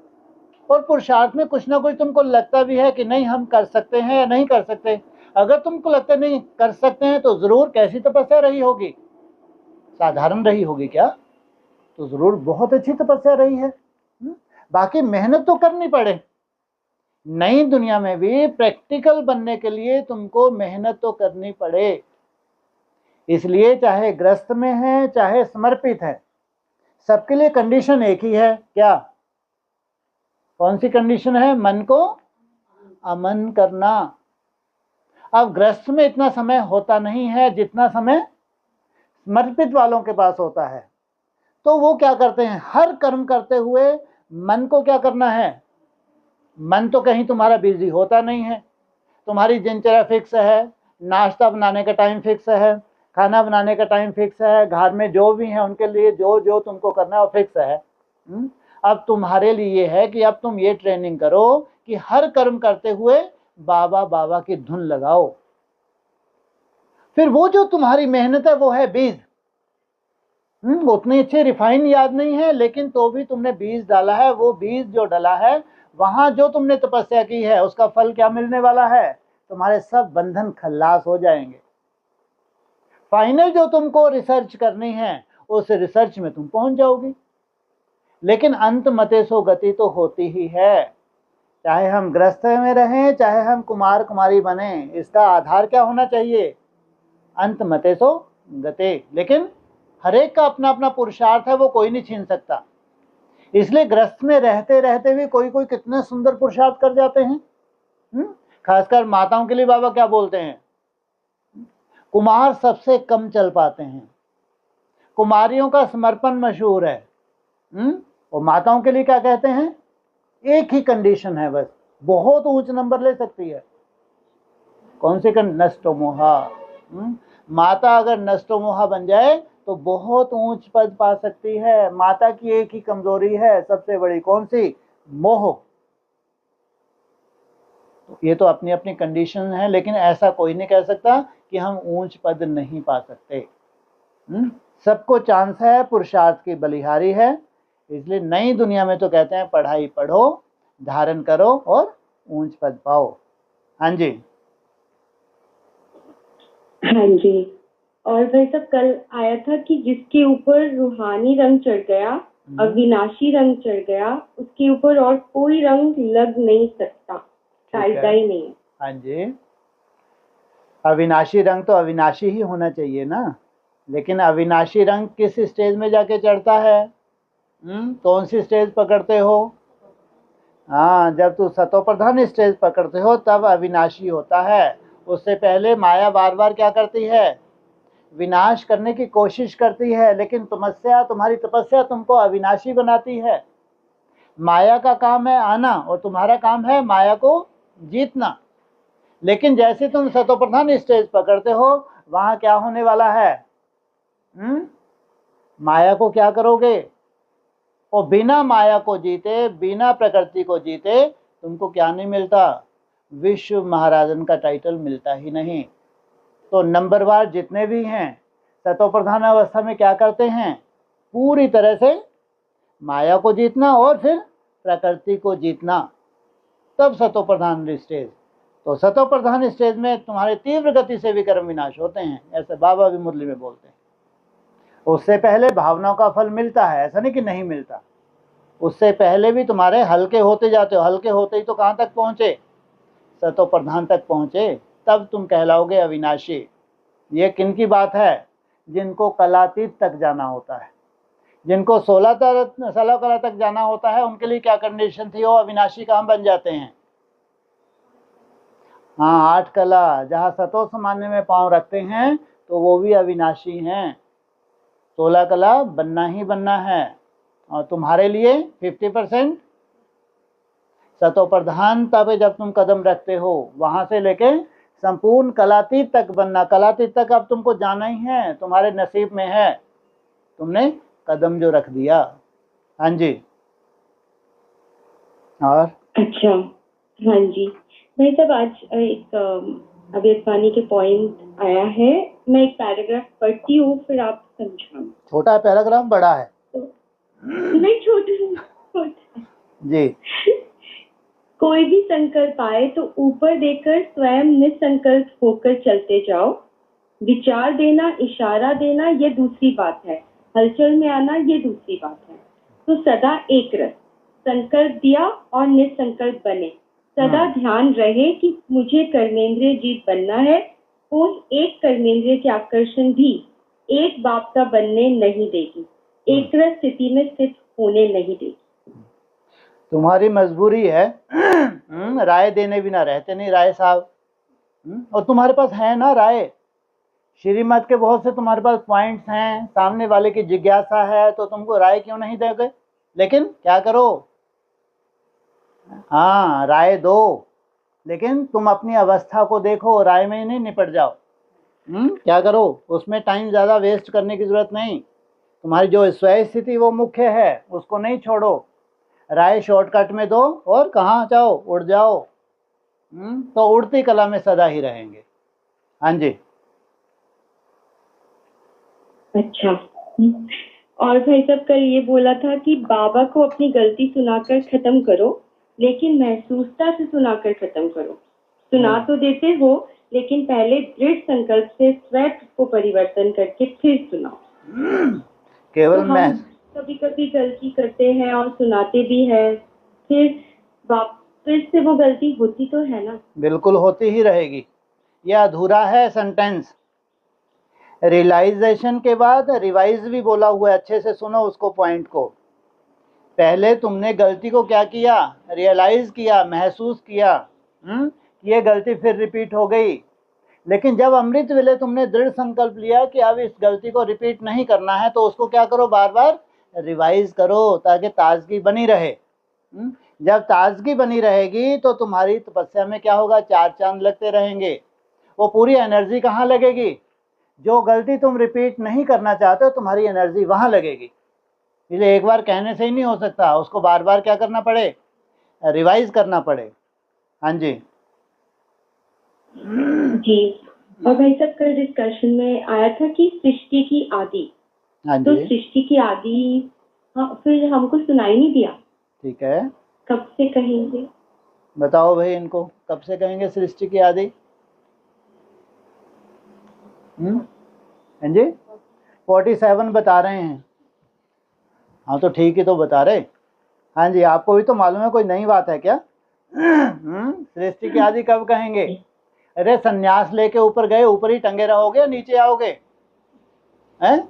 और पुरुषार्थ में कुछ ना कुछ तुमको लगता भी है कि नहीं हम कर सकते हैं या नहीं कर सकते। अगर तुमको लगता नहीं कर सकते हैं तो जरूर कैसी तपस्या रही होगी? साधारण रही होगी क्या? तो जरूर बहुत अच्छी तपस्या रही है। बाकी मेहनत तो करनी पड़े। नई दुनिया में भी प्रैक्टिकल बनने के लिए तुमको मेहनत तो करनी पड़े। इसलिए चाहे ग्रस्त में है चाहे समर्पित है, सबके लिए कंडीशन एक ही है। क्या? कौन सी कंडीशन है? मन को अमन करना। अब ग्रस्त में इतना समय होता नहीं है जितना समय समर्पित वालों के पास होता है। तो वो क्या करते हैं? हर कर्म करते हुए मन को क्या करना है? मन तो कहीं तुम्हारा बिजी होता नहीं है। तुम्हारी दिनचर्या फिक्स है, नाश्ता बनाने का टाइम फिक्स है, खाना बनाने का टाइम फिक्स है, घर में जो भी है उनके लिए जो जो तुमको करना है वो फिक्स है। अब तुम्हारे लिए ये है कि अब तुम ये ट्रेनिंग करो कि हर कर्म करते हुए बाबा बाबा की धुन लगाओ। फिर वो जो तुम्हारी मेहनत है वो है बीज। उतनी अच्छी रिफाइन याद नहीं है, लेकिन तो भी तुमने बीज डाला है। वो बीज जो डाला है, वहां जो तुमने तपस्या की है, उसका फल क्या मिलने वाला है? तुम्हारे सब बंधन खल्लास हो जाएंगे। फाइनल जो तुमको रिसर्च करनी है, उस रिसर्च में तुम पहुंच जाओगी। लेकिन अंत मते सो गति तो होती ही है। चाहे हम गृहस्थ में रहें, चाहे हम कुमार कुमारी बने, इसका आधार क्या होना चाहिए? अंत मते सो गते। लेकिन हर एक का अपना अपना पुरुषार्थ है, वो कोई नहीं छीन सकता। इसलिए गृहस्थ में रहते रहते भी कोई कोई कितने सुंदर पुरुषार्थ कर जाते हैं। खासकर माताओं के लिए बाबा क्या बोलते हैं, कुमार सबसे कम चल पाते हैं, कुमारियों का समर्पण मशहूर है। और माताओं के लिए क्या कहते हैं, एक ही कंडीशन है बस, बहुत ऊंच नंबर ले सकती है। कौन सी नष्टोमोहा। माता अगर नष्टोमोहा बन जाए तो बहुत ऊंच पद पा सकती है। माता की एक ही कमजोरी है सबसे बड़ी, कौन सी, मोह। ये तो अपनी अपनी कंडीशन है, लेकिन ऐसा कोई नहीं कह सकता कि हम ऊंच पद नहीं पा सकते। सबको चांस है, पुरुषार्थ की बलिहारी है। इसलिए नई दुनिया में तो कहते हैं पढ़ाई पढ़ो, धारण करो और ऊंच पद पाओ। हाँ जी। हाँ जी। और भाई साहब कल आया था कि जिसके ऊपर रूहानी रंग चढ़ गया, अविनाशी रंग चढ़ गया, उसके ऊपर और कोई रंग लग नहीं सकता, फायदा ही नहीं। हाँ जी। अविनाशी रंग तो अविनाशी ही होना चाहिए ना, लेकिन अविनाशी रंग किस स्टेज में जाके चढ़ता है, कौन सी स्टेज पकड़ते हो। हाँ, जब तू सतोप्रधान स्टेज पकड़ते हो तब अविनाशी होता है। उससे पहले माया बार बार क्या करती है, विनाश करने की कोशिश करती है, लेकिन तुम्हारी तपस्या तुमको अविनाशी बनाती है। माया का काम है आना और तुम्हारा काम है माया को जीतना। लेकिन जैसे तुम सतोप्रधान स्टेज पकड़ते हो, वहां क्या होने वाला है, माया को क्या करोगे, और बिना माया को जीते, बिना प्रकृति को जीते तुमको क्या नहीं मिलता, विश्व महाराजन का टाइटल मिलता ही नहीं। तो नंबरवार जितने भी हैं सतोप्रधान अवस्था में क्या करते हैं, पूरी तरह से माया को जीतना और फिर प्रकृति को जीतना, तब सतोप्रधान स्टेज। तो सतोप्रधान स्टेज में तुम्हारे तीव्र गति से विकर्म विनाश होते हैं, ऐसे बाबा भी मुरली में बोलते हैं। उससे पहले भावनाओं का फल मिलता है, ऐसा नहीं कि नहीं मिलता। उससे पहले भी तुम्हारे हल्के होते जाते हो, हल्के होते ही तो कहाँ तक पहुँचे, सतोप्रधान तक पहुँचे, तब तुम कहलाओगे अविनाशी। ये किन की बात है, जिनको कलातीत तक जाना होता है, जिनको 16 कला तक जाना होता है, उनके लिए क्या कंडीशन थी, वो अविनाशी कहाँ बन जाते हैं। हाँ, 8 कला जहाँ सतो सामान्य में पांव रखते हैं तो वो भी अविनाशी हैं। 16 कला बनना ही बनना है। और तुम्हारे लिए 50% सतोप्रधानता पे जब तुम कदम रखते हो, वहां से लेके संपूर्ण कलातीत तक बनना। कलातीत तक अब तुमको जाना ही है, तुम्हारे नसीब में है, तुमने कदम जो रख दिया। हाँ जी। और अच्छा, हाँ जी भाई साहब, आज एक अभियतवाणी के पॉइंट आया है, मैं एक पैराग्राफ पढ़ती हूँ, फिर आप समझाओ। छोटा पैराग्राफ, बड़ा है नहीं, छोटा जी। कोई भी संकल्प आए तो ऊपर देकर स्वयं निसंकल्प होकर चलते जाओ। विचार देना, इशारा देना, ये दूसरी बात है, हलचल में आना ये दूसरी बात है। तो सदा एक रस, संकल्प दिया और निसंकल्प बने। सदा ध्यान रहे कि मुझे कर्मेंद्रिय जीत बनना है। कोई एक कर्मेंद्रिय के आकर्षण भी एक बाप का बनने नहीं देगी, एक रस स्थिति में स्थित होने नहीं देगी। तुम्हारी मजबूरी है, राय देने बिना रहते नहीं राय साहब। और तुम्हारे पास है ना राय, श्रीमत के बहुत से तुम्हारे पास पॉइंट्स हैं, सामने वाले की जिज्ञासा है, तो तुमको राय क्यों नहीं दोगे। लेकिन क्या करो, हाँ राय दो, लेकिन तुम अपनी अवस्था को देखो, राय में ही नहीं निपट जाओ। क्या करो, उसमें टाइम ज़्यादा वेस्ट करने की ज़रूरत नहीं। तुम्हारी जो स्वयं स्थिति वो मुख्य है, उसको नहीं छोड़ो। राय शॉर्टकट में दो और कहाँ जाओ, उड़ जाओ। तो उड़ती कला में सदा ही रहेंगे। हाँ जी। अच्छा, और भाई साहब कल ये बोला था कि बाबा को अपनी गलती सुनाकर खत्म करो, लेकिन महसूसता से सुनाकर खत्म करो। सुना तो देते हो, लेकिन पहले दृढ़ संकल्प से स्वयं को परिवर्तन करके फिर सुनाओ। केवल तो कभी कभी गलती करते हैं और सुनाते भी हैं, फिर वापस से वो गलती होती तो है ना। बिल्कुल होती ही रहेगी, यह अधूरा है सेंटेंस। रियलाइजेशन के बाद रिवाइज भी बोला हुआ है, अच्छे से सुनो उसको, पॉइंट को। पहले तुमने गलती को क्या किया, रियलाइज किया, महसूस किया ये गलती फिर रिपीट हो गई। लेकिन जब अमृत वेले तुमने दृढ़ संकल्प लिया कि अब इस गलती को रिपीट नहीं करना है, तो उसको क्या करो, बार बार रिवाइज करो ताकि ताजगी बनी रहे। जब ताजगी बनी रहेगी तो तुम्हारी तपस्या में क्या होगा, 4 चांद लगते रहेंगे। वो पूरी एनर्जी कहाँ लगेगी, जो गलती तुम रिपीट नहीं करना चाहते हो तुम्हारी एनर्जी वहाँ लगेगी। इसलिए एक बार कहने से ही नहीं हो सकता, उसको बार बार क्या करना पड़े, रिवाइज करना पड़े। हाँ जी जी। और भाई साहब कल डिस्कशन में आया था कि सृष्टि की आदि, हाँ तो जी सृष्टि की आदि, हाँ, फिर हमको सुनाई नहीं दिया, ठीक है, कब से कहेंगे? बताओ भाई इनको, कब से कहेंगे सृष्टि की आदि? हाँ जी 47 बता रहे हैं। हाँ तो ठीक ही तो बता रहे। हाँ जी, आपको भी तो मालूम है, कोई नई बात है क्या? सृष्टि की आदि कब कहेंगे? अरे संन्यास लेके ऊपर गए, ऊपर ही टंगे रहोगे, नीचे आओगे? हैं?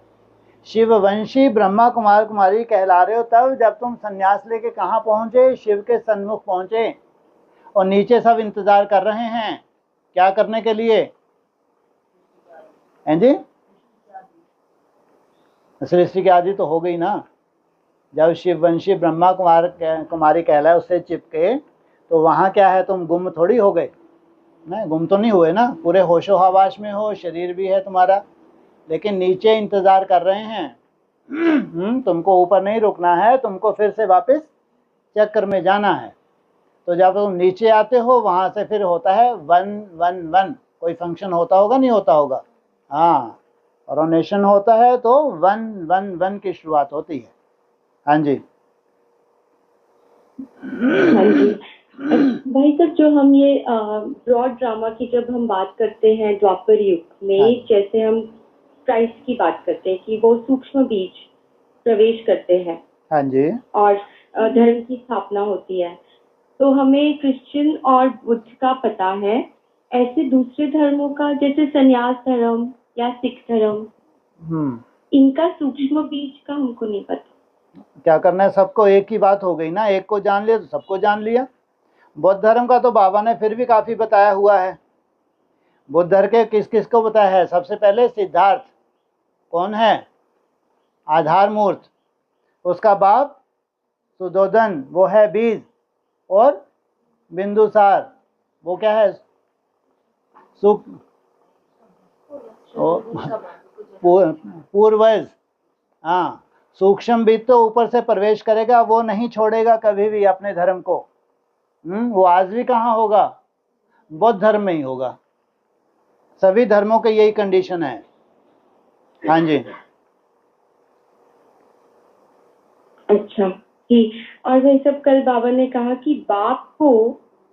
शिववंशी ब्रह्मा कुमार कुमारी कहला रहे हो तब जब तुम संन्यास लेके कहाँ पहुँचे, शिव के सन्मुख पहुँचे, और नीचे सब इंतजार कर रहे हैं क्या करने के लिए? हैं जी, सृष्टि की आदि तो हो गई ना। जब शिववंशी ब्रह्मा कुमारी कहलाए उससे चिपके, तो वहाँ क्या है, तुम गुम थोड़ी हो गए? नहीं, गुम तो नहीं हुए ना, पूरे होशो हवास में हो, शरीर भी है तुम्हारा, लेकिन नीचे इंतजार कर रहे हैं। तुमको ऊपर नहीं रुकना है, तुमको फिर से वापस चक्कर में जाना है। तो जब तुम नीचे आते हो वहाँ से फिर होता है 1-1-1, कोई फंक्शन होता होगा, नहीं होता होगा? हाँ, कोरोनेशन होता है तो 1-1-1 की शुरुआत होती है। हाँ जी हाँ जी। भाई साहब जो हम ये ब्रॉड ड्रामा की जब हम बात करते हैं द्वापर युग में, हाँ। जैसे हम क्राइस्ट की बात करते हैं कि वो सूक्ष्म बीज प्रवेश करते हैं हाँ जी और धर्म की स्थापना होती है, तो हमें क्रिश्चियन और बुद्ध का पता है, ऐसे दूसरे धर्मों का जैसे संन्यास धर्म या सिख धर्म, इनका सूक्ष्म बीज का हमको नहीं पता। क्या करना है, सबको एक ही बात हो गई ना, एक को जान लिया तो सबको जान लिया। बौद्ध धर्म का तो बाबा ने फिर भी काफ़ी बताया हुआ है। बुद्ध धर्म के किस किस को बताया है? सबसे पहले सिद्धार्थ कौन है? आधार मूर्त, उसका बाप सुदोधन वो है बीज, और बिंदुसार वो क्या है? सुख पूर्वज। हाँ, सूक्ष्म बीज तो ऊपर से प्रवेश करेगा, वो नहीं छोड़ेगा कभी भी अपने धर्म को। वो आज भी कहाँ होगा? बौद्ध धर्म में ही होगा। सभी धर्मों के यही कंडीशन है। हाँ जी अच्छा जी। और भाई साहब कल बाबा ने कहा कि बाप को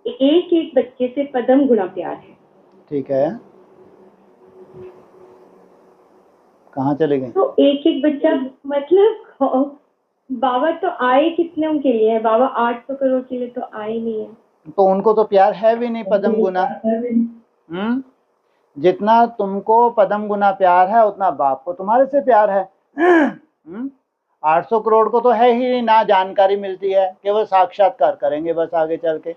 एक एक बच्चे से पदम गुना प्यार है। ठीक है, कहाँ चले गए? तो एक एक बच्चा मतलब बाबा तो आए कितने के लिए है? बाबा 800 करोड़ के लिए तो आए नहीं है, तो उनको तो प्यार है भी नहीं पदम गुना। जितना तुमको पदम गुना प्यार है उतना बाप को तुम्हारे से प्यार है। 800 करोड़ को तो है ही ना जानकारी मिलती है, केवल साक्षात्कार करेंगे बस आगे चल के।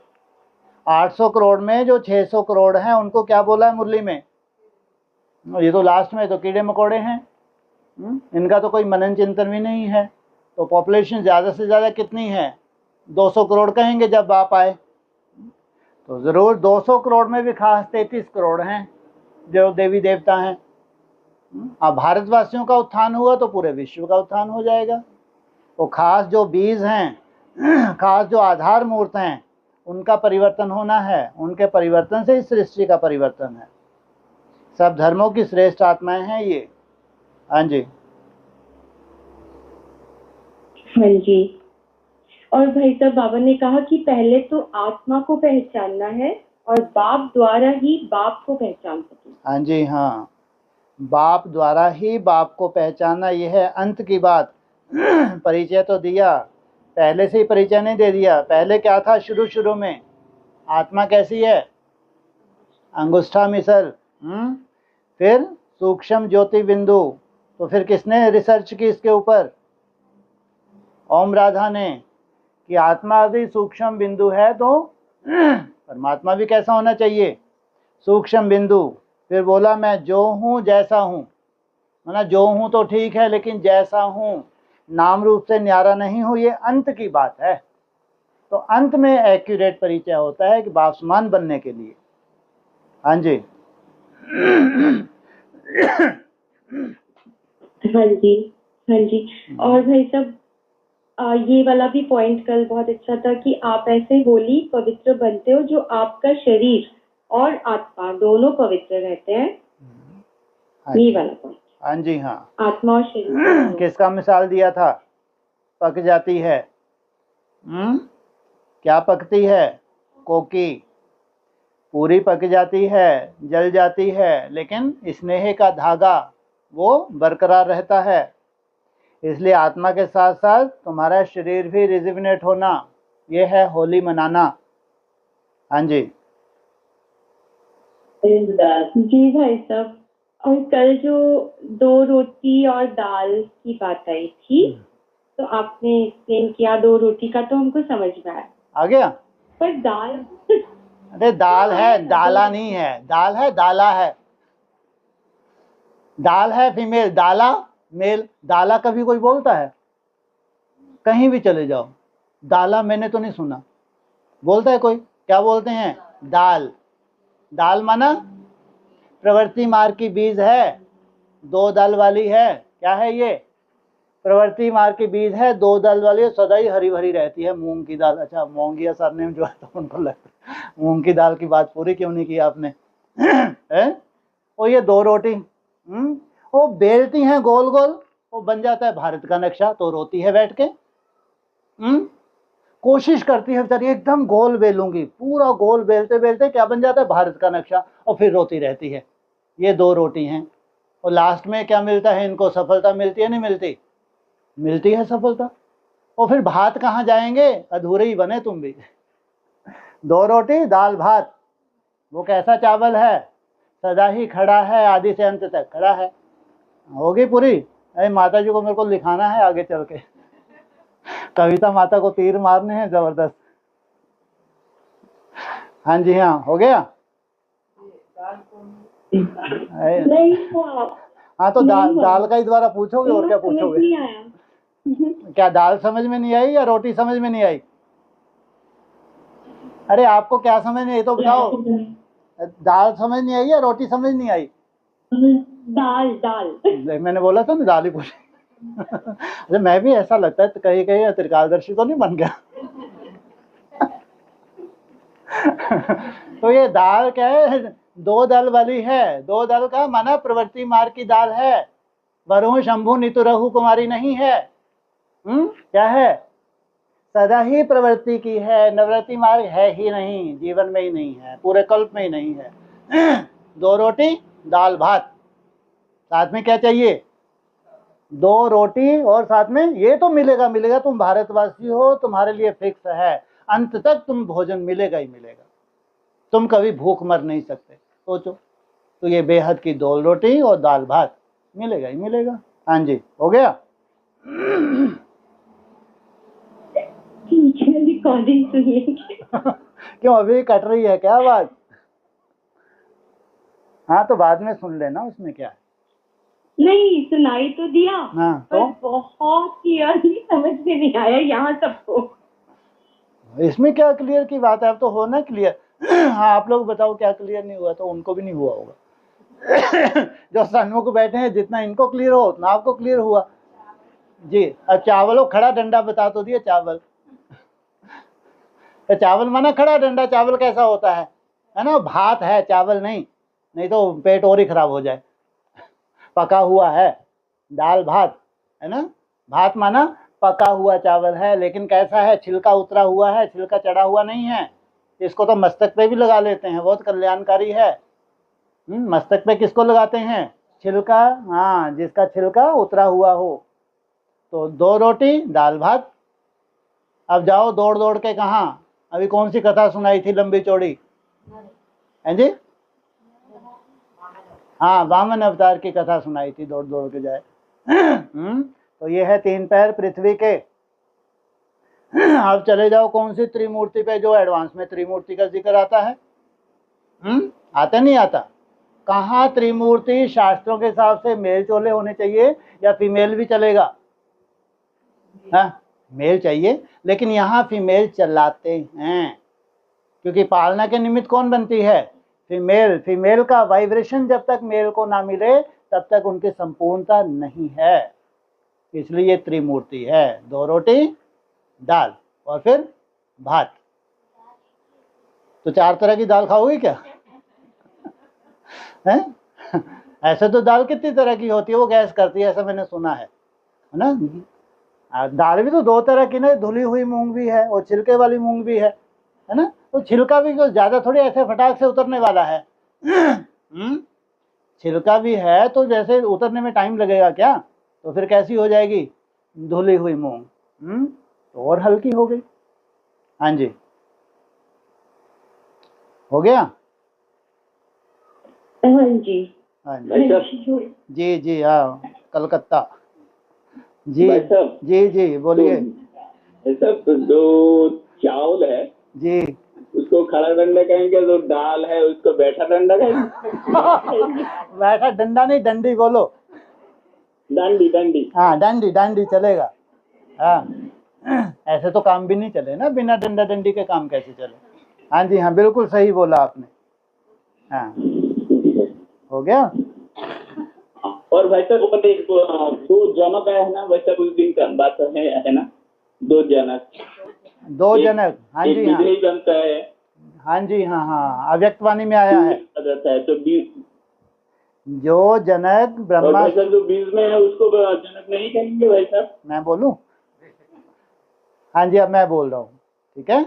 800 करोड़ में जो 600 करोड़ हैं उनको क्या बोला है मुरली में? ये तो लास्ट में तो कीड़े मकोड़े हैं। इनका तो कोई मनन चिंतन भी नहीं है। तो पॉपुलेशन ज़्यादा से ज़्यादा कितनी है? 200 करोड़ कहेंगे जब बाप आए, तो ज़रूर 200 करोड़ में भी खास 33 करोड़ हैं जो देवी देवता हैं। अब भारतवासियों का उत्थान हुआ तो पूरे विश्व का उत्थान हो जाएगा। तो खास जो बीज हैं, खास जो आधार मूर्त हैं, उनका परिवर्तन होना है। उनके परिवर्तन से इस सृष्टि का परिवर्तन है। सब धर्मों की श्रेष्ठ आत्माएं हैं ये। हाँ जी हाँ जी। और भाई साहब बाबा ने कहा कि पहले तो आत्मा को पहचानना है और बाप द्वारा ही बाप को पहचान सके। हाँ जी हाँ, बाप द्वारा ही बाप को पहचानना, यह है अंत की बात। परिचय तो दिया, पहले से ही परिचय नहीं दे दिया। पहले क्या था? शुरू में आत्मा कैसी है? अंगुष्ठा मिसल। फिर सूक्ष्म ज्योति बिंदु। तो फिर किसने रिसर्च की इसके ऊपर? ओम राधा ने, कि आत्मा भी सूक्ष्म बिंदु है तो परमात्मा भी कैसा होना चाहिए, सूक्ष्म बिंदु। फिर बोला मैं जो हूँ जैसा हूँ, मतलब जो हूँ तो ठीक है लेकिन जैसा हूँ, नाम रूप से न्यारा नहीं हूँ, ये अंत की बात है। तो अंत में एक्यूरेट परिचय होता है कि बापसमान बनने के लिए। हाँ जी। हाँ जी, हाँ जी। और भाई साहब, ये वाला भी पॉइंट कल बहुत अच्छा था कि आप ऐसे होली पवित्र बनते हो जो आपका शरीर और आत्मा दोनों पवित्र रहते हैं। हाँ ये जी, वाला पॉइंट, हाँ जी, हाँ। आत्मा और शरीर। किसका मिसाल दिया था, पक जाती है। क्या पकती है, कोकी पूरी पक जाती है, जल जाती है, लेकिन स्नेह का धागा वो बरकरार रहता है। इसलिए आत्मा के साथ साथ तुम्हारा शरीर भी रिजुविनेट होना, ये है होली मनाना। हाँ जी। जी भाई साहब, और कल जो 2 रोटी और दाल की बात आई थी, तो आपने एक्सप्लेन किया 2 रोटी का, तो हमको समझ में आया। आ गया। पर दाल अरे दाल है, दाला नहीं है, दाल है, दाला है। दाल है फीमेल, दाला मेल। दाला कभी कोई बोलता है, कहीं भी चले जाओ, दाला मैंने तो नहीं सुना। बोलता है कोई, क्या बोलते हैं, दाल। दाल माना प्रवृत्ति मार्ग की बीज है, 2 दल वाली है। क्या है ये, प्रवृत्ति मार्ग की बीज है, 2 दल वाली, सदा ही हरी भरी रहती है। मूंग की दाल। अच्छा, मोंगिया सरनेम जो है तो उनको लगता है मूंग की दाल की बात पूरी क्यों नहीं की आपने है? और ये 2 रोटी वो बेलती हैं गोल गोल, वो बन जाता है भारत का नक्शा। तो रोती है बैठ के, कोशिश करती है बेचारी एकदम गोल बेलूंगी, पूरा गोल बेलते बेलते क्या बन जाता है, भारत का नक्शा, और फिर रोती रहती है। ये 2 रोटी हैं। और लास्ट में क्या मिलता है इनको, सफलता मिलती है नहीं मिलती, मिलती है सफलता। और फिर भात कहाँ जाएंगे, अधूरे ही बने तुम भी। 2 रोटी दाल भात, वो कैसा चावल है, सदा ही खड़ा है, आदि से अंत तक खड़ा है। होगी पूरी। अरे माता जी को मेरे को लिखाना है आगे चल के, कविता माता को तीर मारने हैं जबरदस्त। हाँ जी, हाँ हो गया। नहीं हुआ। हाँ तो दाल का ही द्वारा पूछोगे और क्या पूछोगे। नहीं आया। क्या दाल समझ में नहीं आई या रोटी समझ में नहीं आई? अरे आपको क्या समझ नहीं आई तो बताओ, दाल समझ नहीं आई या रोटी समझ नहीं आई? दाल दाल मैंने बोला था ना दाल ही पूछ। अरे मैं भी ऐसा लगता है कहीं कहीं त्रिकालदर्शी तो नहीं बन गया। तो ये दाल क्या है, 2 दल वाली है। 2 दल का माना प्रवृत्ति मार्ग की दाल है। वरुण शंभु नितु रहु कुमारी नहीं है। क्या है, सदा ही प्रवृत्ति की है, नवृत्ति मार्ग है ही नहीं, जीवन में ही नहीं है, पूरे कल्प में ही नहीं है। 2 रोटी दाल भात, साथ में क्या चाहिए, 2 रोटी और साथ में ये तो मिलेगा मिलेगा, तुम भारतवासी हो, तुम्हारे लिए फिक्स है, अंत तक तुम भोजन मिलेगा ही मिलेगा, तुम कभी भूख मर नहीं सकते। सोचो, तो ये बेहद की 2 रोटी और दाल भात मिलेगा ही मिलेगा। हाँ जी, हो गया। रिकॉर्डिंग सुनिए। क्यों अभी कट रही है क्या आवाज? हाँ तो बाद में सुन लेना, उसमें क्या है। नहीं, सुनाई तो दिया। हाँ तो बहुत क्लियरली समझ में नहीं आया यहाँ सबको। इसमें क्या क्लियर की बात है, अब तो होना क्लियर। हाँ आप लोग बताओ क्या क्लियर नहीं हुआ, तो उनको भी नहीं हुआ होगा। जो सन्मुख बैठे हैं, जितना इनको क्लियर हो उतना आपको क्लियर हुआ जी। अब चावलों खड़ा डंडा बता तो दिया, चावल तो चावल माना खड़ा डंडा, चावल कैसा होता है ना, भात है चावल नहीं, नहीं तो पेट और ही खराब हो जाए। पका हुआ है, दाल भात है ना, भात माना पका हुआ चावल है, लेकिन कैसा है, छिलका उतरा हुआ है, छिलका चढ़ा हुआ नहीं है। इसको तो मस्तक पे भी लगा लेते हैं, बहुत कल्याणकारी है। मस्तक पे किसको लगाते हैं, छिलका, हाँ जिसका छिलका उतरा हुआ हो। तो 2 रोटी दाल भात। अब जाओ दौड़ दौड़ के कहाँ, अभी कौन सी कथा सुनाई थी लंबी चौड़ी, है जी, हाँ वामन अवतार की कथा सुनाई थी, दौड़ दौड़ के जाए। तो ये है 3 पैर पृथ्वी के। अब चले जाओ कौन सी त्रिमूर्ति पे, जो एडवांस में त्रिमूर्ति का जिक्र आता है। आता नहीं आता? कहाँ त्रिमूर्ति शास्त्रों के हिसाब से मेल चोले होने चाहिए या फीमेल भी चलेगा? हाँ, मेल चाहिए, लेकिन यहाँ फीमेल चलाते हैं, क्योंकि पालना के निमित्त कौन बनती है? फीमेल। फीमेल का वाइब्रेशन जब तक मेल को ना मिले तब तक उनकी संपूर्णता नहीं है, इसलिए ये त्रिमूर्ति है। 2 रोटी दाल और फिर भात। तो 4 तरह की दाल खाओगे क्या? हैं? ऐसे तो दाल कितनी तरह की होती है, वो गैस करती है, ऐसा मैंने सुना है ना। दाल भी तो 2 तरह की ना, धुली हुई मूंग भी है और छिलके वाली मूंग भी है ना। तो छिलका भी तो ज़्यादा थोड़ी ऐसे फटाक से उतरने वाला है। छिलका भी है तो जैसे उतरने में टाइम लगेगा क्या? तो फिर कैसी हो जाएगी? धुली हुई मूंग। तो और हल्की हो गई। हाँ जी, हो गया। हाँ जी। हाँ जी भाई साहब, जी जी, हाँ कलकत्ता जी भाई साहब, जी जी बोलिए भाई साहब, जो चावल है जी। उसको खड़ा डंडा कहेंगे, जो दाल है उसको बैठा डंडा कहेंगे। बैठा डंडा नहीं, डंडी बोलो। डंडी डंडी। हाँ डंडी, डंडी चलेगा। हाँ, ऐसे तो काम भी नहीं चले ना, बिना डंडा डंडी के काम कैसे चले? हाँ जी, हाँ बिल्कुल सही बोला आपने। हाँ, हो गया। और भाई साहब, वो एक 2 जनक है ना भाई साहब, उस दिन का बात है ना, 2 जनक। 2 जनक, हाँ एक जी हाँ, विजयी बनता है, हाँ जी हाँ हाँ, अव्यक्तवाणी में आया है। रहता है तो जो जनक और ब्रह्मा, भाई साहब जो बीच में है उसको जनक नहीं कहेंगे भाई साहब। मैं बोलूं? हाँ जी, अब मैं बोल रहा हूँ, ठीक है।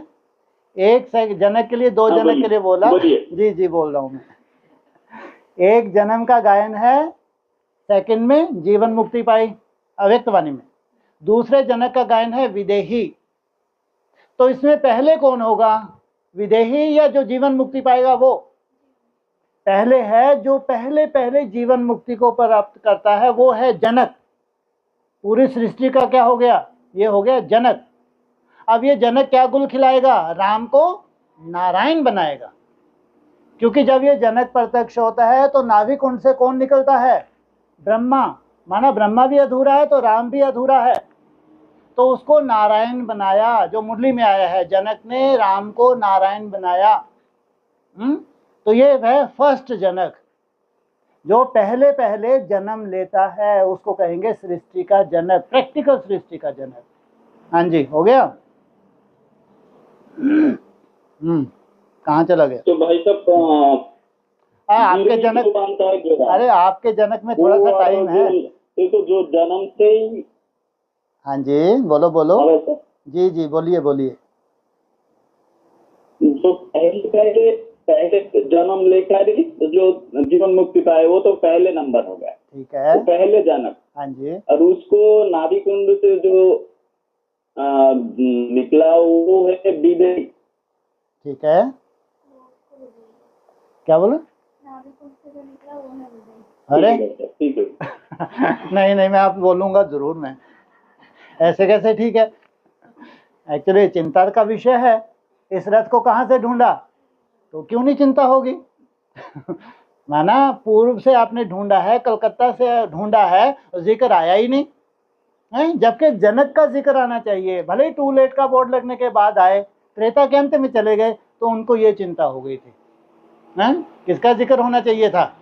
एक जनक के लिए, 2 हाँ, जनक के लिए बोला। बोलिए। जी जी बोल रहा हूँ मैं। एक जन्म का गायन है, सेकंड में जीवन मुक्ति पाई अव्यक्तवाणी में। दूसरे जनक का गायन है विदेही। तो इसमें पहले कौन होगा? विदेही या जो जीवन मुक्ति पाएगा वो? पहले है, जो पहले पहले जीवन मुक्ति को प्राप्त करता है वो है जनक। पूरी सृष्टि का क्या हो गया? ये हो गया जनक। अब ये जनक क्या गुल खिलाएगा? राम को नारायण बनाएगा। क्योंकि जब ये जनक प्रत्यक्ष होता है तो नाभि कुंड से कौन निकलता है? ब्रह्मा। माना ब्रह्मा भी अधूरा है तो राम भी अधूरा है, तो उसको नारायण बनाया। जो मुरली में आया है, जनक ने राम को नारायण बनाया। तो ये है फर्स्ट जनक, जो पहले पहले जन्म लेता है, उसको कहेंगे सृष्टि का जनक, प्रैक्टिकल सृष्टि का जनक। हाँ जी, हो गया। कहाँ चला गया? तो भाई साहब आपके जनक, अरे आपके जनक में थोड़ा सा टाइम है। तो जो जन्म से ही। हाँ जी, बोलो बोलो। हाँ भाई जी जी बोलिए बोलिए। जो पहले जन्म लेकर जो जीवन मुक्ति पाए वो तो पहले नंबर हो गया, ठीक है, तो पहले जनक। हाँ जी, और उसको नाभि कुंड से जो निकला वो है विदेही। ठीक है, क्या बोला? अरे ठीक है। नहीं नहीं, मैं आप बोलूँगा जरूर मैं। ऐसे कैसे ठीक है? एक्चुअली चिंता का विषय है। इस रथ को कहाँ से ढूंढा? तो क्यों नहीं चिंता होगी? माना पूर्व से आपने ढूंढा है, कलकत्ता से ढूंढा है, जिक्र आया ही नहीं है। जबकि जनक का जिक्र आना चाहिए, भले ही टू लेट का बोर्ड लगने के बाद आए, त्रेता के अंत में चले गए, तो उनको ये चिंता हो गई थी। किसका जिक्र होना चाहिए था?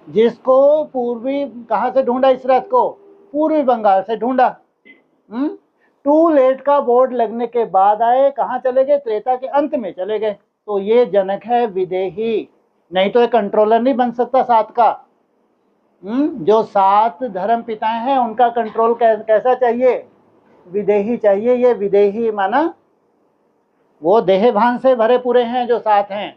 जिसको पूर्वी कहाँ से ढूंढा इस रथ को? पूर्वी बंगाल से ढूंढा। टू लेट का बोर्ड लगने के बाद आए, कहाँ चले गए? त्रेता के अंत में चले गए। तो ये जनक है विदेही, नहीं तो एक कंट्रोलर नहीं बन सकता 7 का। जो 7 धर्म पिताएं हैं उनका कंट्रोल कैसा चाहिए? विदेही चाहिए। ये विदेही माना वो देह भान से भरे पूरे हैं जो 7 हैं।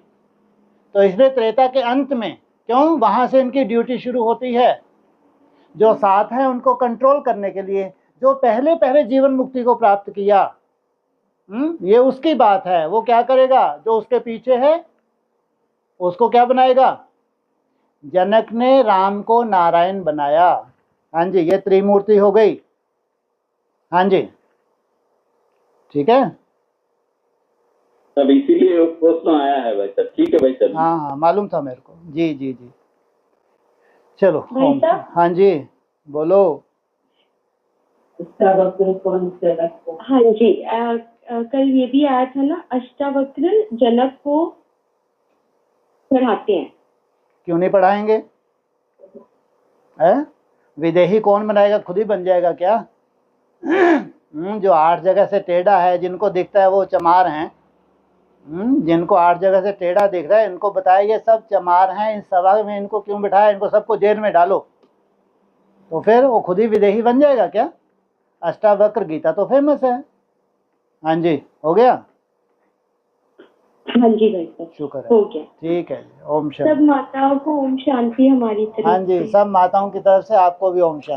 तो इसलिए त्रेता के अंत में, क्यों, वहां से इनकी ड्यूटी शुरू होती है। जो 7 हैं उनको कंट्रोल करने के लिए, जो पहले पहले जीवन मुक्ति को प्राप्त किया, ये उसकी बात है। वो क्या करेगा? जो उसके पीछे है उसको क्या बनाएगा? जनक ने राम को नारायण बनाया। हाँ जी, ये त्रिमूर्ति हो गई। हाँ जी, ठीक है। तब इसीलिए वो प्रश्न आया है भाई साहब। ठीक है भाई साहब। हाँ हाँ मालूम था मेरे को। जी जी जी। चलो भाई ओम। साहब? हाँ जी बोलो। हाँ जी, कल ये भी आया था ना, अष्टावक्र जनक को पढ़ाते हैं। क्यों नहीं पढ़ाएंगे? है विदेही कौन बनाएगा, खुद ही बन जाएगा क्या? जो 8 जगह से टेढ़ा है, जिनको दिखता है वो चमार हैं। जिनको 8 जगह से टेढ़ा दिख रहा है, इनको बताया ये सब चमार हैं, इस सभा में इनको क्यों बिठाया, इनको सबको जेल में डालो। तो फिर वो खुद ही विदेही बन जाएगा क्या? अष्टावक्र गीता तो फेमस है। हाँ जी हो गया। हाँ जी भाई साहब, शुक्र है। हो गया। ठीक है जी, ओम सब शांति। माताओं को ओम शांति हमारी तरफ हाँ जी से। सब माताओं की तरफ से आपको भी ओम शांति।